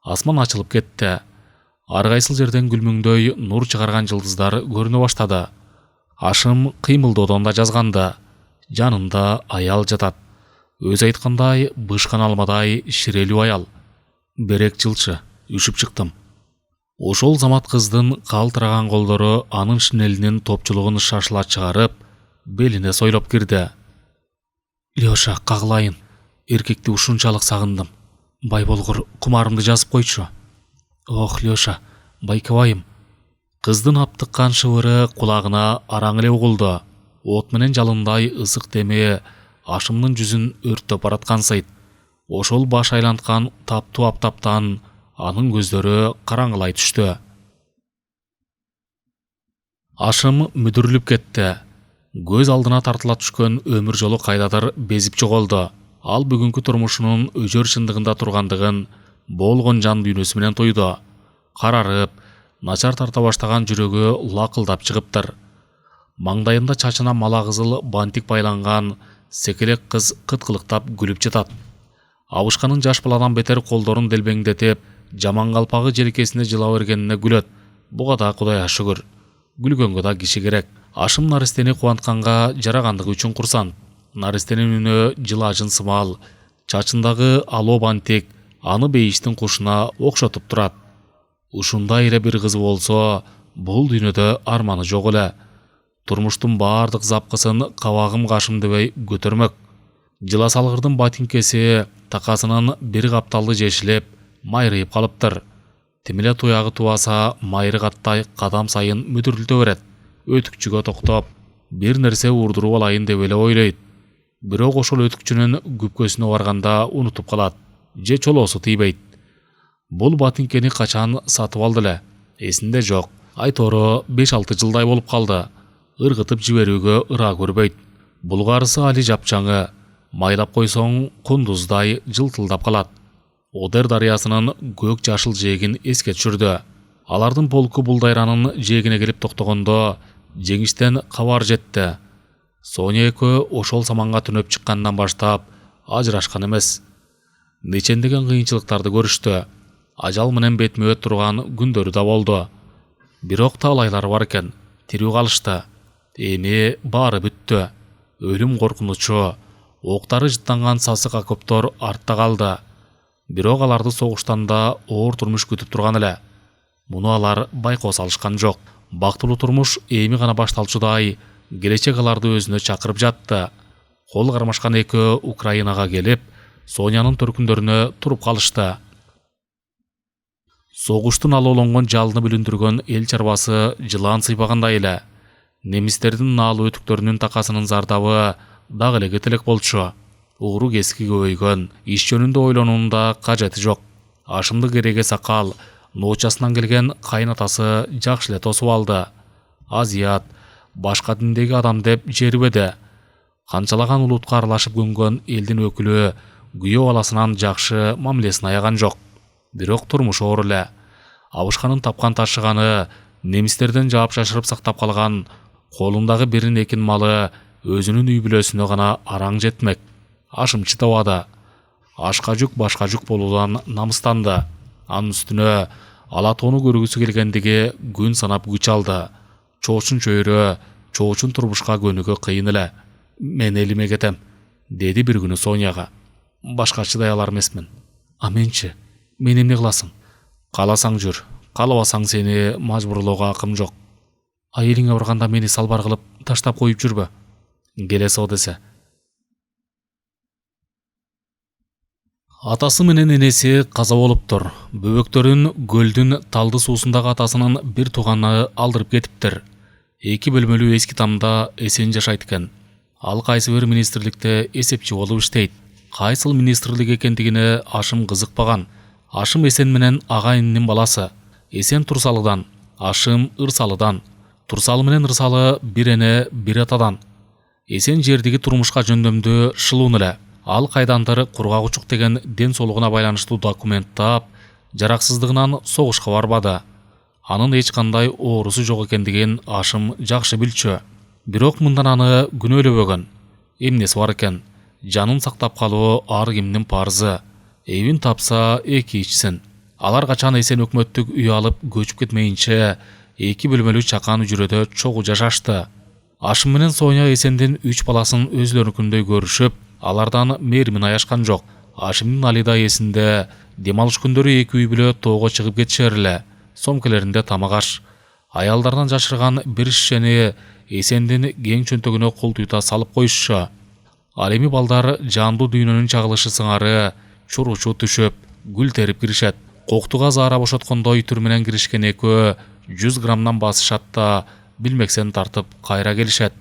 Асман ачылып кетти. Ар кайсыл жерден күлмүңдөй нур чыгарган жылдыздар көрүнө баштады. Ашым кыймылдоодон да жазганды. Жанында аял жатат. Өзү айткандай, бышкан алмадай ширелүү аял. Берек жылчы, үшүп чыктым. Ошол замат кыздын калтыраган колдору анын шинелинин топчулугун шашыла чыгарып, белине сойлоп кирди. Лёша, кагылайын. Эркекти ушунчалык сагындым. Бай болгур, кумарымды жазып койчу. Ох, Лёша, байкабайым. Кыздын аптыккан шыбыры кулагына араң эле угулду. От менен жалындай ысык деми Ашымдын жүзүн өрттөп бараткан сайт. Ошол баш айланткан таптуу аптаптан анын көздөрү караңгылай түштү. Ашым мүдүрүлүп кетти. Көз алдына тартыла түшкөн өмүр жолу кайдадыр безип жоголду. Ал бүгүнкү турмушунун өжөр чындыгында тургандыгын болгон жан дүйнөсү менен тойду. Карарып, начар тарта баштаган жүрөгү лакылдап чыгыптыр. Маңдайында чачына мала кызыл бантик байланган секелек кыз кыткылыктап күлүп жатат. Абышканын жаш баладан бетер колдорун делбеңдетип, жаман калпагы желкесине жыла бергенине күлөт. Буга да Кудайга шүгүр. Күлгөнгө да киши керек. Ашым наристени кубантканга жарагандыгы үчүн курсан. Наристенин үнү жылажын сымал, чачындагы алоо бантик аны бейиштин кушуна окшотуп турат. Ушундай эле бир кызы болсо, бул дүйнөдө арманы жок эле. Турмуштун баардык запкысын кабагым кашым дебей көтөрмөк. Жыла салгырдын ботинкеси такасынын бир капталды жешилеп, майрыйып калыптыр. Тимиле туягы тубаса, майры каттай кадам сайын мүдүрүлтө берет. Өтүкчүгө токтоп, бир нерсе урдуруп алайын деп эле ойлойт. Бирок ошол өтүкчүнүн күпкөсүнө барганда унутуп калат. Же чолоосу тийбейт. Бул ботинкени качан сатып алды эле? Эсинде жок. Айтору 5-6 жылдай болуп калды. Ыргытып жиберүүгө ыра көрбөйт. Булгарысы али жапчаңы, майлап койсоң кундуздай жылтылдап калат. Одер дарыясынын көк жашыл жээгин эске түшүрдү. Алардын полку Булдайранын жээгине келип токтогондо жеңиштен кабар жетти. Соня экөө ошол саманга түнөп чыккандан баштап ажырашкан эмес. Нечендеген кыйынчылыктарды көрүштү. Ажал менен бетме бет турган күндөрү да болду. Бирок талайлар бар экен, тирүү калышты. Эми баары бүттү. Өлүм коркунучу, октары жыттанган сасык окоптор артта калды. Бирок аларды согуштан да оор турмуш күтүп турган эле. Муну алар байкоо салышкан жок. Бактылуу турмуш эми гана башталчудай келечек аларды өзүнө чакырып жатты. Кол кармашкан экөө Украинага келип, Сонянын төркүндөрүнө туруп калышты. Согуштун алоолонгон жалыны бүлүндүргөн эл чарбасы жылаан сыйпагандай эле. Немистердин наалуу өтүктөрүнүн такасынын зардабы дагы эле кетелек болчу. Ууру кески көбөйгөн, иш жөнүндө ойлонуунун да кажети жок. Ашымды кереге сакал, ноочасынан келген кайнатасы жакшы эле тосуп алды. Азият, башка диндеги адам деп жербеди. Канчалаган улутка аралашып көнгөн элдин өкүлү күйөө баласынан жакшы мамилесин аяган жок. Бирок турмуш оор эле. Абышканын тапкан ташыганы немистерден жаап шашырып сактап калган, колундагы бирин экин малы өзүнүн үй бүлөсүнө гана араң жетмек. Ашым чыдабады. Ашка жүк башка жүк болуудан намыстанды. Анын үстүнө ала тоону көргүсү келгендиги күн санап күч алды. Чоочун чөйрө, чоочун турмушка көнүгө кыйын эле. Мен элиме кетем, деди бир күнү Соняга. Башка чыдай алар эмесмин. А менчи, мен эмне кыласың? Кааласаң жүр, каалабасаң сени мажбурлоого акым жок. Айылыңа барганда мени салбар кылып таштап коюп жүрбө. Келе со десе. Атасы менен энеси каза болуптур. Бөбөктөрүн көлдүн талды суусундагы атасынын бир тууганы алдырып кетиптир. 2 бөлмөлүү эски тамда эсен жашайт экен. Ал кайсы бир министрликте эсепчи болуп иштейт. Кайсыл министрлик экендигине Ашым кызыкпаган. Ашым Эсен менен ага ининин баласы. Эсен Турсалыдан, Ашым Ырсалыдан. Турсалы менен Ырсалы бир эне, бир атадан. Эсен жердиги турмушка жөндөмдүү шылуун эле. Ал кайдандыр кургак учук деген ден соолугуна байланыштуу документ таап, жараксыздыгынан согушка барбады. Анын эч кандай оорусу жок экендигин Ашым жакшы билчү. Бирок мындан аны күнөөлөбөгөн. Эмнеси бар экен? Жанын сактап калуу ар кимдин парзы. Эбин тапса эки ичсин. Алар качан Эсен өкмөттүк үй алып көчүп кетмейинче 2 бөлмөлүү чакан үжүрөдө чогуу жашашты. Ашым менен Соня Эсендин 3 баласын өзлөрүнүкүндөй көрүшүп, алардан мээримин аяшкан жок. Ашымдын Алида эсинде дем алыш күндөрү 2 үй бүлө тоого чыгып кетишер эле. Сомкелеринде тамак аш. Аялдардан жашырган бир шишени Эсендин кең чөнтөгүнө колтуйта салып коюшчу. Ал эми балдар жандуу дүйнөнүн чагылышы сыңары чуручу түшүп, гүл терип киришет. Коктуга заара бошоткондой түр менен киришкен экөө 100 граммдан басышат да билмексен тартып кайра келишет.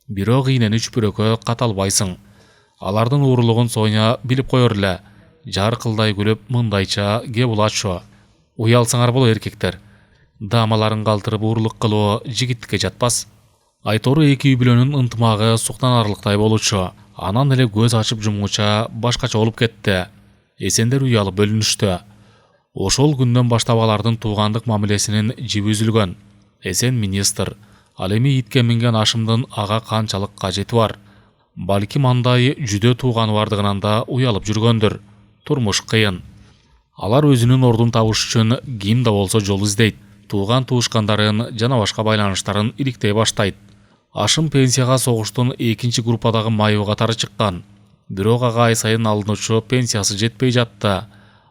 Бирок ийнени чүпүрөккө каталбайсың. Алардын уурулугун Соня билип коер эле. Жаркылдай күлүп мындайча ке булачу. Уялсаңар боло эркектер. Дамаларын калтырып уурулук кылуу жигиттикке жатпас. Айтору 2 үй бүлөнүн ынтымагы суктанарлыктай болучу. Анан эле көз ачып жумгуча башкача болуп кетти. Эсендер уялып бөлүнүштү. Ошол күндөн баштап алардын туугандык мамилесинин жиби үзүлгөн. Эсен министр. Ал эми итке минген Ашымдын ага канчалык кажети бар. Балким андай жүдө тууганы бардыгынан да уялып жүргөндүр. Турмуш кыйын. Алар өзүнүн ордун табыш үчүн ким да болсо жол издейт. Тууган туушкандарын жана башка байланыштарын иликтей баштайт. Ашым пенсияга согуштун 2-чи группадагы майыбы катары чыккан. Бирок ага ай сайын алынуучу пенсиясы жетпей жатты.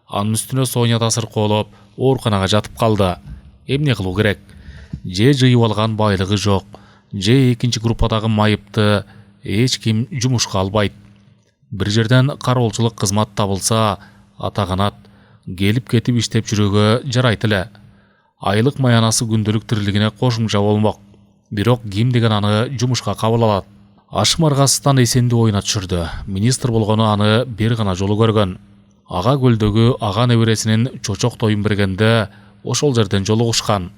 Анын үстүнө Соня да сыркоолоп, ооруканага жатып калды. Эмне кылуу керек? Же жыйып алган байлыгы жок, же 2-чи группадагы майыпты эч ким жумушка албайт. Бир жерден кароолчулук кызмат табылса, атаганат, келип кетип иштеп жүрүүгө жарайт эле. Айлык маянасы күндөлүк тирилигине кошумча болмок. Бирок ким деген аны жумушка кабыл алат? Ашым аргасыздан Эсенди оюна түшүрдү. Министр болгону аны бир гана жолу көргөн. Ага көлдөгү ага небересинин чочок тоюн бергенде ошол жерден жолугушкан.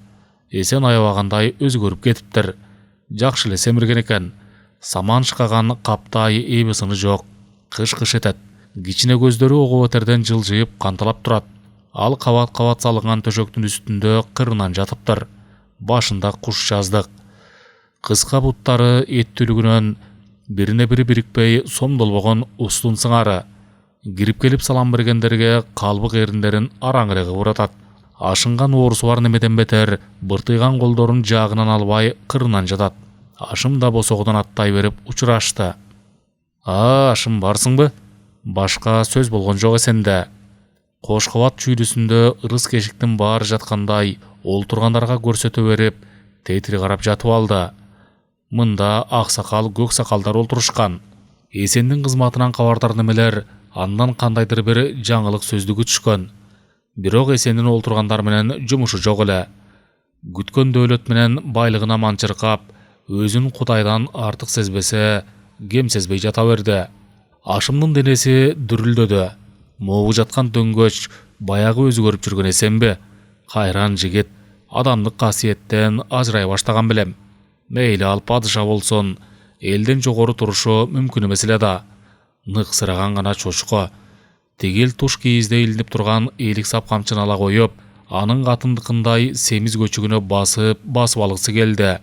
Есен аябагандай өзгөрүп кетиптир. Жакшы эле семирген экен. Саман шыкаган каптай эбисini жок. Кыш-кыш этет. Кичине көздөрү ого өтерден жылжыйып канталап турат. Ал кабат-кабат салынган төшөктүн үстүндө кырынан жатыптыр. Башында куш жаздык. Кыска буттары эттүүлүгүнөн бирине бири бирикпей сомдолбогон устун сыңары. Кирип келип салам бергендерге калбык эриндерин араңыры кыбыратат. Ашынган оорусу бар немеден бетер быртыйган колдорун жаагынан албай кырынан жатат. Ашым да босогодон аттай берип учурашты. Ашым барсыңбы? Башка сөз болгон жок эсенде. Кош кабат чүйдүсүндө ырыс кешиктин баары жаткандай олтургандарга көрсөтө берип, тетири карап жатып алды. Мында аксакал, көк сакалдар олтурушкан. Эсендин кызматынан кабардар немелер андан кандайдыр бир жаңылык сөздү күтүшкөн. Бирок Эсендин олтургандар менен жумушу жок эле. Күткөн дөөлөт менен байлыгына манчыркап, өзүн Кудайдан артык сезбесе, кем сезбей жата берди. Ашымдын денеси дүрүлдөдү. Могу жаткан дөңгөч баягы өзгөрүп жүргөн Эсенби? Кайран жигит, адамдык касиеттен ажырай баштаган белем. Мейли ал падыша болсун, элден жогору турушу мүмкүн эмес эле да. Ныксыраган гана чочко. Тигил туш кийизде илинип турган элик сап камчын ала коюп, анын катындыкындай семиз көчүгүнө басып алгысы келди.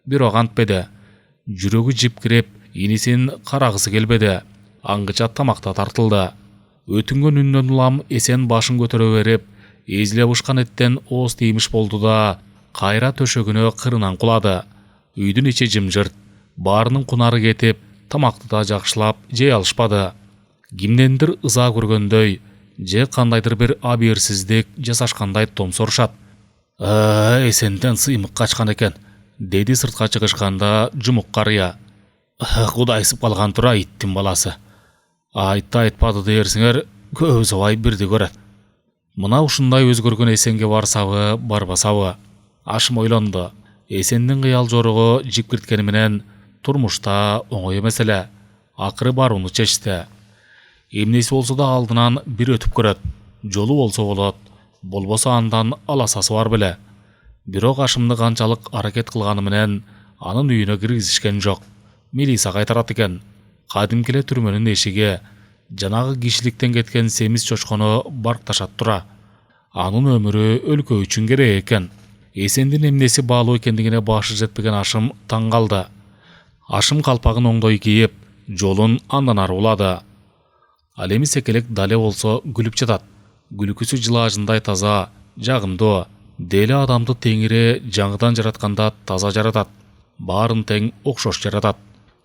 Бирок антпеди. Жүрөгү жипкирип, инисин карагысы келбеди. Аңгыча тамакта тартылды. Өтүнгөн үндөн улам Эсен башын көтөрө берип, эзиле бышкан эттен ооз тиймиш болду да, кайра төшөгүнө кырынан кулады. Үйдүн ичи жымжырт. Баарынын кунары кетип, тамакты да жакшылап жей алышпады. Кимдендир ыза көргөндөй, же кандайдыр бир абийирсиздик жасашкандай томсорушат. Эсенден сыймык качкан экен, деди сыртка чыгышканда жумук карыя. Кудайсып калган тура иттин баласы. Айтты айтпады дээрсиңер, көбү собай бирди көрөт. Мына ушундай өзгөргөн Эсенге барсабы, барбасабы? Ашым ойлонду. Эсендин кыял жоругу жипкирткени менен турмушта оңой эмес эле. Акыры барууну чечти. Эмнеси болсо да алдынан бир өтүп көрөт. Жолу болсо болот, болбосо андан аласасы бар беле. Бирок Ашымды канчалык аракет кылганы менен анын үйүнө киргизишкен жок. Милиция кайтарат экен. Кадимки эле түрмөнүн эшиги жанагы кишиликтен кеткен семиз чочкону баркташат тура. Анын өмүрү өлкө үчүн керек экен. Эсендин эмнеси баалуу экендигине башы жетпеген Ашым таң калды. Ашым калпагын оңдой кийип, жолун андан ары улады. Ал эми секелек дале болсо күлүп жатат. Күлкүсү жылаажындай таза, жагымдуу. Дели адамды Теңири жаңыдан жаратканда таза жаратат. Баарын тең окшош жаратат.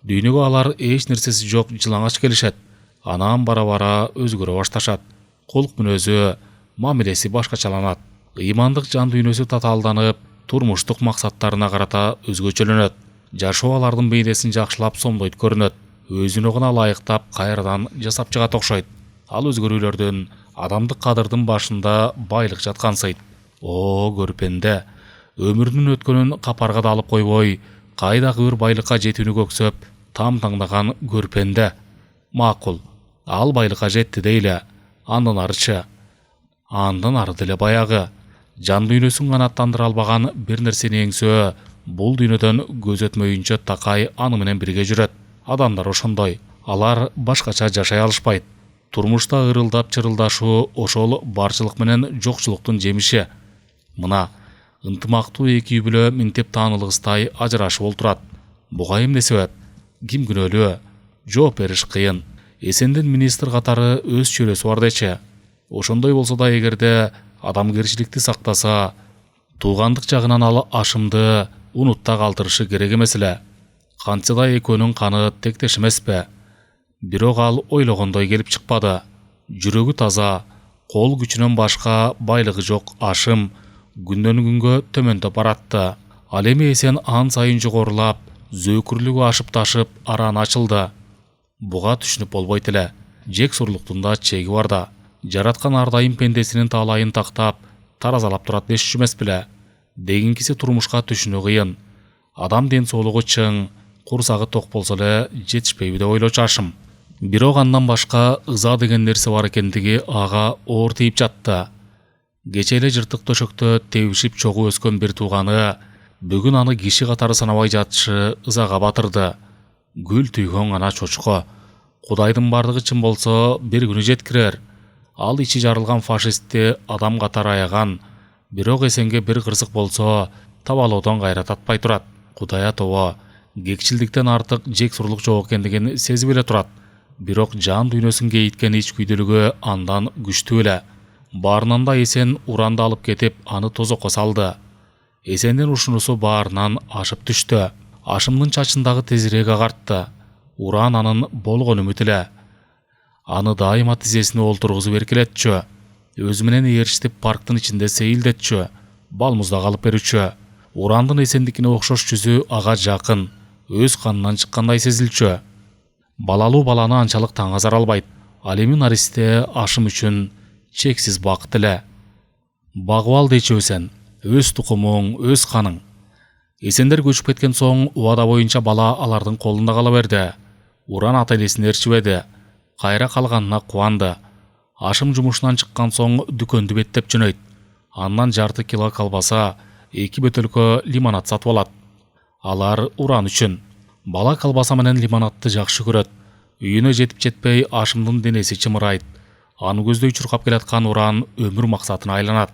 Дүйнөгө алар эч нерсеси жок жылаңач келишет. Анан бара-бара өзгөрө башташат. Кулк мүнөзү, мамилеси башкачаланат. Ыймандык жан дүйнөсү татаалданып, турмуштук максаттарына карата өзгөчөлөнөт. Жашоо алардын бейнесин жакшылап сомдойт көрүнөт. Өзүнө гана ылайыктап кайрадан жасап чыгат окшойт. Ал өзгөрүүлөрдүн, адамдык кадырдын башында байлык жаткансыйт. Көрпенде. Өмүрүнүн өткөнүн капарга да алып койбой, кайдагы бир байлыкка жетүүнү көксөп, там таңдаган көрпенде. Макул. Ал байлыкка жетти дейле. Андан арычы. Андан ары деле баягы. Жан дүйнөсүн канаттандыра албаган бир нерсени эңсөө, бул дүйнөдөн көз өтмөйүнчө такай аны менен бирге жүрөт. Адамдар ошондой. Алар башкача жашай алышпайт. Турмушта ырылдап чырылдашуу ошол барчылык менен жокчулуктун жемиши. Мына ынтымактуу эки үй бүлө минтеп таанылгыстай ажырашып олтурат. Буга эмне себеп? Ким күнөөлүү? Жооп бериш кыйын. Эсендин министр катары өз чөйрөсү бар дечи. Ошондой болсо да эгерде адамгерчиликти сактаса, туугандык жагынан ал Ашымды унутта калтырышы керек эмес эле. Кантса да экөөнүн каны тектеш эмеспи? Бирок ал ойлогондой келип чыкпады. Жүрөгү таза, кол күчүнөн башка байлыгы жок Ашым күндөн күнгө төмөндөп баратты. Ал эми Эсен ан сайын жогорулап, зөөкүрлүгү ашып ташып араан ачылды. Буга түшүнүп болбойт эле. Жек сурлуктун да чеги бар да. Жараткан ар дайым пендесинин таалайын тактап, таразалап турат дешчү эмес беле. Дегинкиси турмушка түшүнүү кыйын. Адам ден соолугу чың, курсагы ток болсо эле жетишпейби деп ойлочу Ашым. Бирок андан башка ыза деген нерсе бар экендиги ага оор тийип жатты. Кече эле жыртык төшөктө тебишип чогуу өскөн бир тууганы бүгүн аны киши катары санабай жатышы ызага батырды. Гүл түйгөн ана чочко. Кудайдын бардыгы чын болсо бир күнү жеткирер. Ал ичи жарылган фашистти адам катары аяган, бирок эсенге бир кырсык болсо табалоодон кайра татпай турат. Кудай тобо кекчилдиктен артык жексурлук жок экендигин сезип эле турат. Бирок жан дүйнөсүн кейиткен ич күйдүүлүгү андан күчтүү эле. Баарынан да эсен уранды алып кетип, аны тозокко салды. Эсендин ушунусу баарынан ашып түштү. Ашымдын чачындагы тезирээк агартты. Уран анын болгон үмүт эле. Аны дайыма тизесине олтургузуп эркелетчү. Өзү менен ээрчитип парктын ичинде сейилдетчү. Балмуздак алып берүүчү. Урандын эсендикине окшош жүзү ага жакын, өз канынан чыккандай сезилчү. Балалуу баланы анчалык таңазар албайт. Ал эми наристе ашым үчүн чексиз бакыт эле. Багып ал дейчү сен, өз тукумуң, өз каның. Эсендер көчүп кеткен соң убада боюнча бала алардын колунда кала берди. Уран ата энесин ээрчибеди. Кайра калганына кубанды. Ашым жумушунан чыккан соң дүкөндү беттеп жөнөйт. Андан жарты кило колбаса, 2 бөтөлкө лимонад сатып алат. Алар уран үчүн. Бала колбаса менен лимонадты жакшы көрөт. Үйүнө жетип жетпей Ашымдын денеси чымырайт. Аны көздөй чуркап келаткан уран өмүр максатына айланат.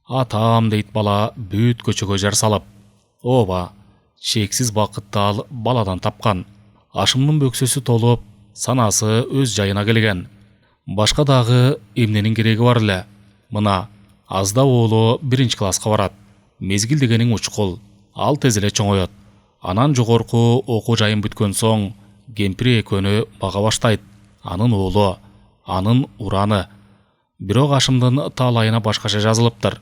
Атам дейт бала бүт көчөгө жар салып. Ооба, чексиз бакытты ал баладан тапкан. Ашымдын бөксөсү толуп, санасы өз жайына келген. Башка дагы эмненин кереги бар эле. Мына, азда оолу 1-класска барат. Мезгил дегениң учкул. Ал тез эле чоңоет. Анан жогорку окуу жайын бүткөн соң кемпири экөөнү бага баштайт. Анын оолу, анын ураны. Бирок Ашымдын таалайына башкача жазылыптыр.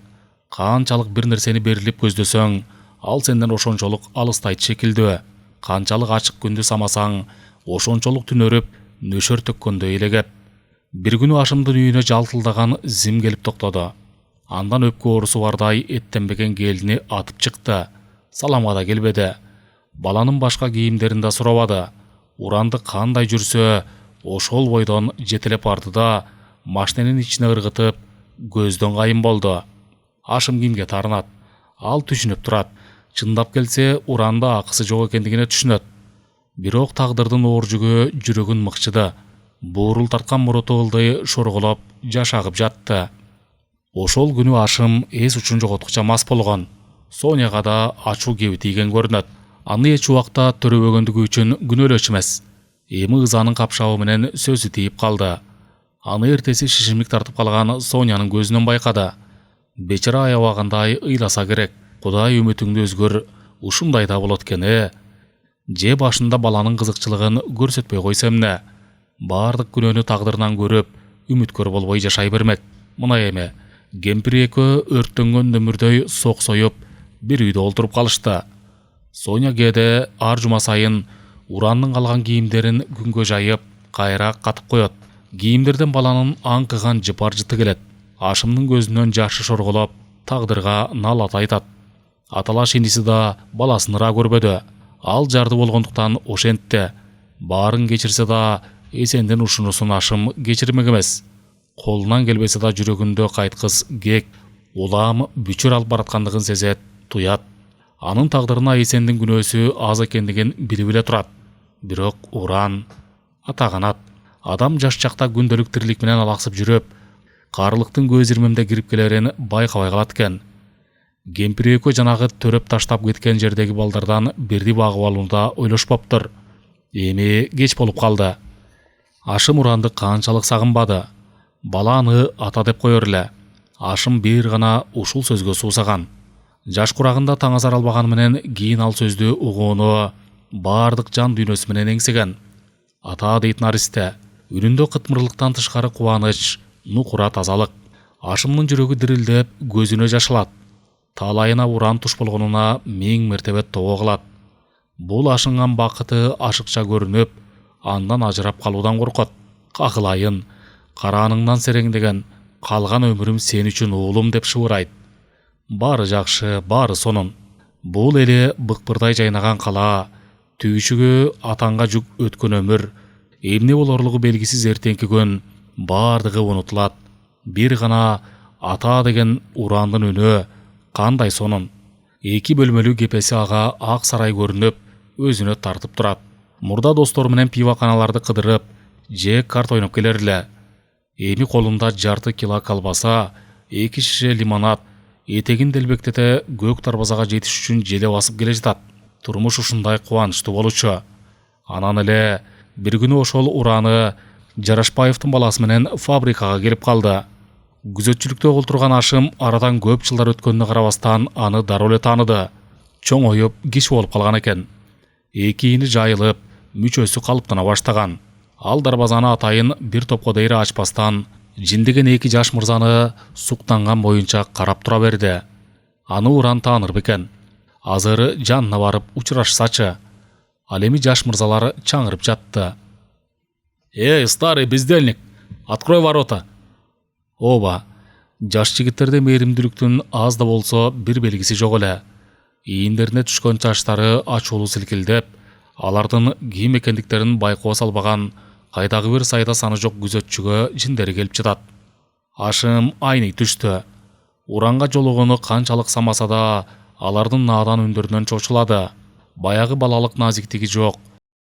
Канчалык бир нерсени берилип көздөсөң, ал сенден ошончолук алыстайт шекилдүү. Канчалык ачык күндү самасаң, ошончолук түнөрүп, нөшөр төккөндөй эле кеп. Бир күнү Ашымдын үйүнө жалтылдаган зим келип токтоду. Андан өпкө оорусу бардай эттенбеген келини атып чыкты. Саламга да келбеди. Баланын башка кийимдерин да сурабады. Уранды кандай жүрсө, ошол бойдон жетелеп барды да машиненин ичине ыргытып, көздөн кайын болду. Ашым кимге таарынат? Ал түшүнүп турат. Чындап келсе, уранда акысы жок экендигине түшүнөт. Бирок тагдырдын оор жүгү жүрөгүн мыкчыды. Буурул тарткан муруту ылдый шорголоп, жашагып жатты. Ошол күнү Ашым эс учун жоготкуча мас болгон. Соняга да ачуу кеби тийген көрүнөт. Аны эч убакта төрөбөгөндүгү үчүн күнөөлөчү эмес. Эми ызанын капшабы менен сөзү тийип калды. Аны эртеси шишимик тартып калган Сонянын көзүнөн байкады. Бечара аябагандай ыйласа керек. Кудай үмүтүңдү өзгөр, ушундай да болот экен. Же башында баланын кызыкчылыгын көрсөтпөй койсо эмне? Бардык күнөөнү тагдырынан көрүп, үмүткөр болбой жашай бермек. Мына эми кемпир экөө өрттөнгөн нөмүрдөй соксоюп, бир үйдө олтуруп калышты. Соня кээде ар жума сайын уранның калган кийимдерин күнгө жайып, кайра катып коет. Кийимдерден баланын аңкыган жыпар жыты келет. Ашымдын көзүнөн жашы шорголоп, тагдырга налат айтат. Аталаш иниси да баласын ыра көрбөдү. Ал жарды болгондуктан ошентти. Баарын кечирсе да, эсендин ушунусун Ашым кечирмек эмес. Колунан келбесе да жүрөгүндө кайткыс кек, улам бүчүр алып бараткандыгын сезет, туят. Анын тагдырына эсендин күнөөсү аз экендигин билип эле турат. Бирок уран, атаганат. Адам жаш чакта күндөлүк тирилик менен алаксып жүрүп, каарылыктын көз ирмемде кирип келерин байкабай калат экен. Кемпир экөө жанагы төрөп таштап кеткен жердеги балдардан бирди багып алууда ойлошпоптур. Эми кеч болуп калды. Ашым уранды канчалык сагынбады. Баланы ата деп коер эле. Ашым бир гана ушул сөзгө суусаган. Жаш курагында таңазар албаганы менен кийин ал сөздү угууну бардык жан дүйнөсү менен эңсеген. Ата дейт наристе. Үнүндө кытмырлыктан тышкары кубаныч, нукура тазалык. Ашымдын жүрөгү дирилдеп, көзүнө жаш алат. Таалайына уран туш болгонуна 1000 мертебе тобо кылат. Бул ашынган бакыты ашыкча көрүнүп, андан ажырап калуудан коркот. Какылайын, карааныңдан сереңдеген, калган өмүрүм сен үчүн уулум деп шыбырайт. Бары жакшы, бары сонун. Бул эле быкпырдай жайнаган кала, түйшүгү атаңга жүк өткөн өмүр, эмне болорлугу белгисиз эртеңки күн, бардыгы унутулат. Бир гана ата деген урандын үнү кандай сонун. 2 бөлмөлүү кепеси ага ак сарай көрүнүп, өзүнө тартып турат. Мурда достор менен пивоханаларды кыдырып, же карта ойноп келер эле. Эми колунда жарты кило колбаса, 2 шише лимонад, этегин делбектете көк дарбазага жетиш үчүн желе басып келе жатат. Турмуш ушундай кубанычтуу болчу. Анан эле бир күнү ошол ураны Жарашбаевдин баласы менен фабрикага келип калды. Күзөтчүлүктө отурган Ашым арадан көп жылдар өткөнүнө карабастан аны дароо эле тааныды. Чоңоюп киши болуп калган экен. Экиини жайылып, мүчөсү калыптана баштаган. Ал дарбазаны атайын бир топко дейре ачпастан, жиндеген 2 жаш мырзаны суктанган боюнча карап тура берди. Аны уран тааныр бекен. Азыр жанына барып учурашсачы. Ал эми жаш мырзалар чаңырып жатты. «Эй, старый бездельник, открой ворота!» Оба, жаш жигиттерде мээримдүүлүктүн аз да болсо бир белгиси жок эле. Ийиндерине түшкөн чачтары ачуулуу силкилдеп, алардын ким экендиктерин байкоо салбаган кайдагы бир сайда саны жок күзөтчүгө жиндери келип жатат. Ашым айный түштү. Уранга жолугууну канчалык самаса да алардын наадан үндөрүнөн чочулады. Баягы балалык назиктиги жок,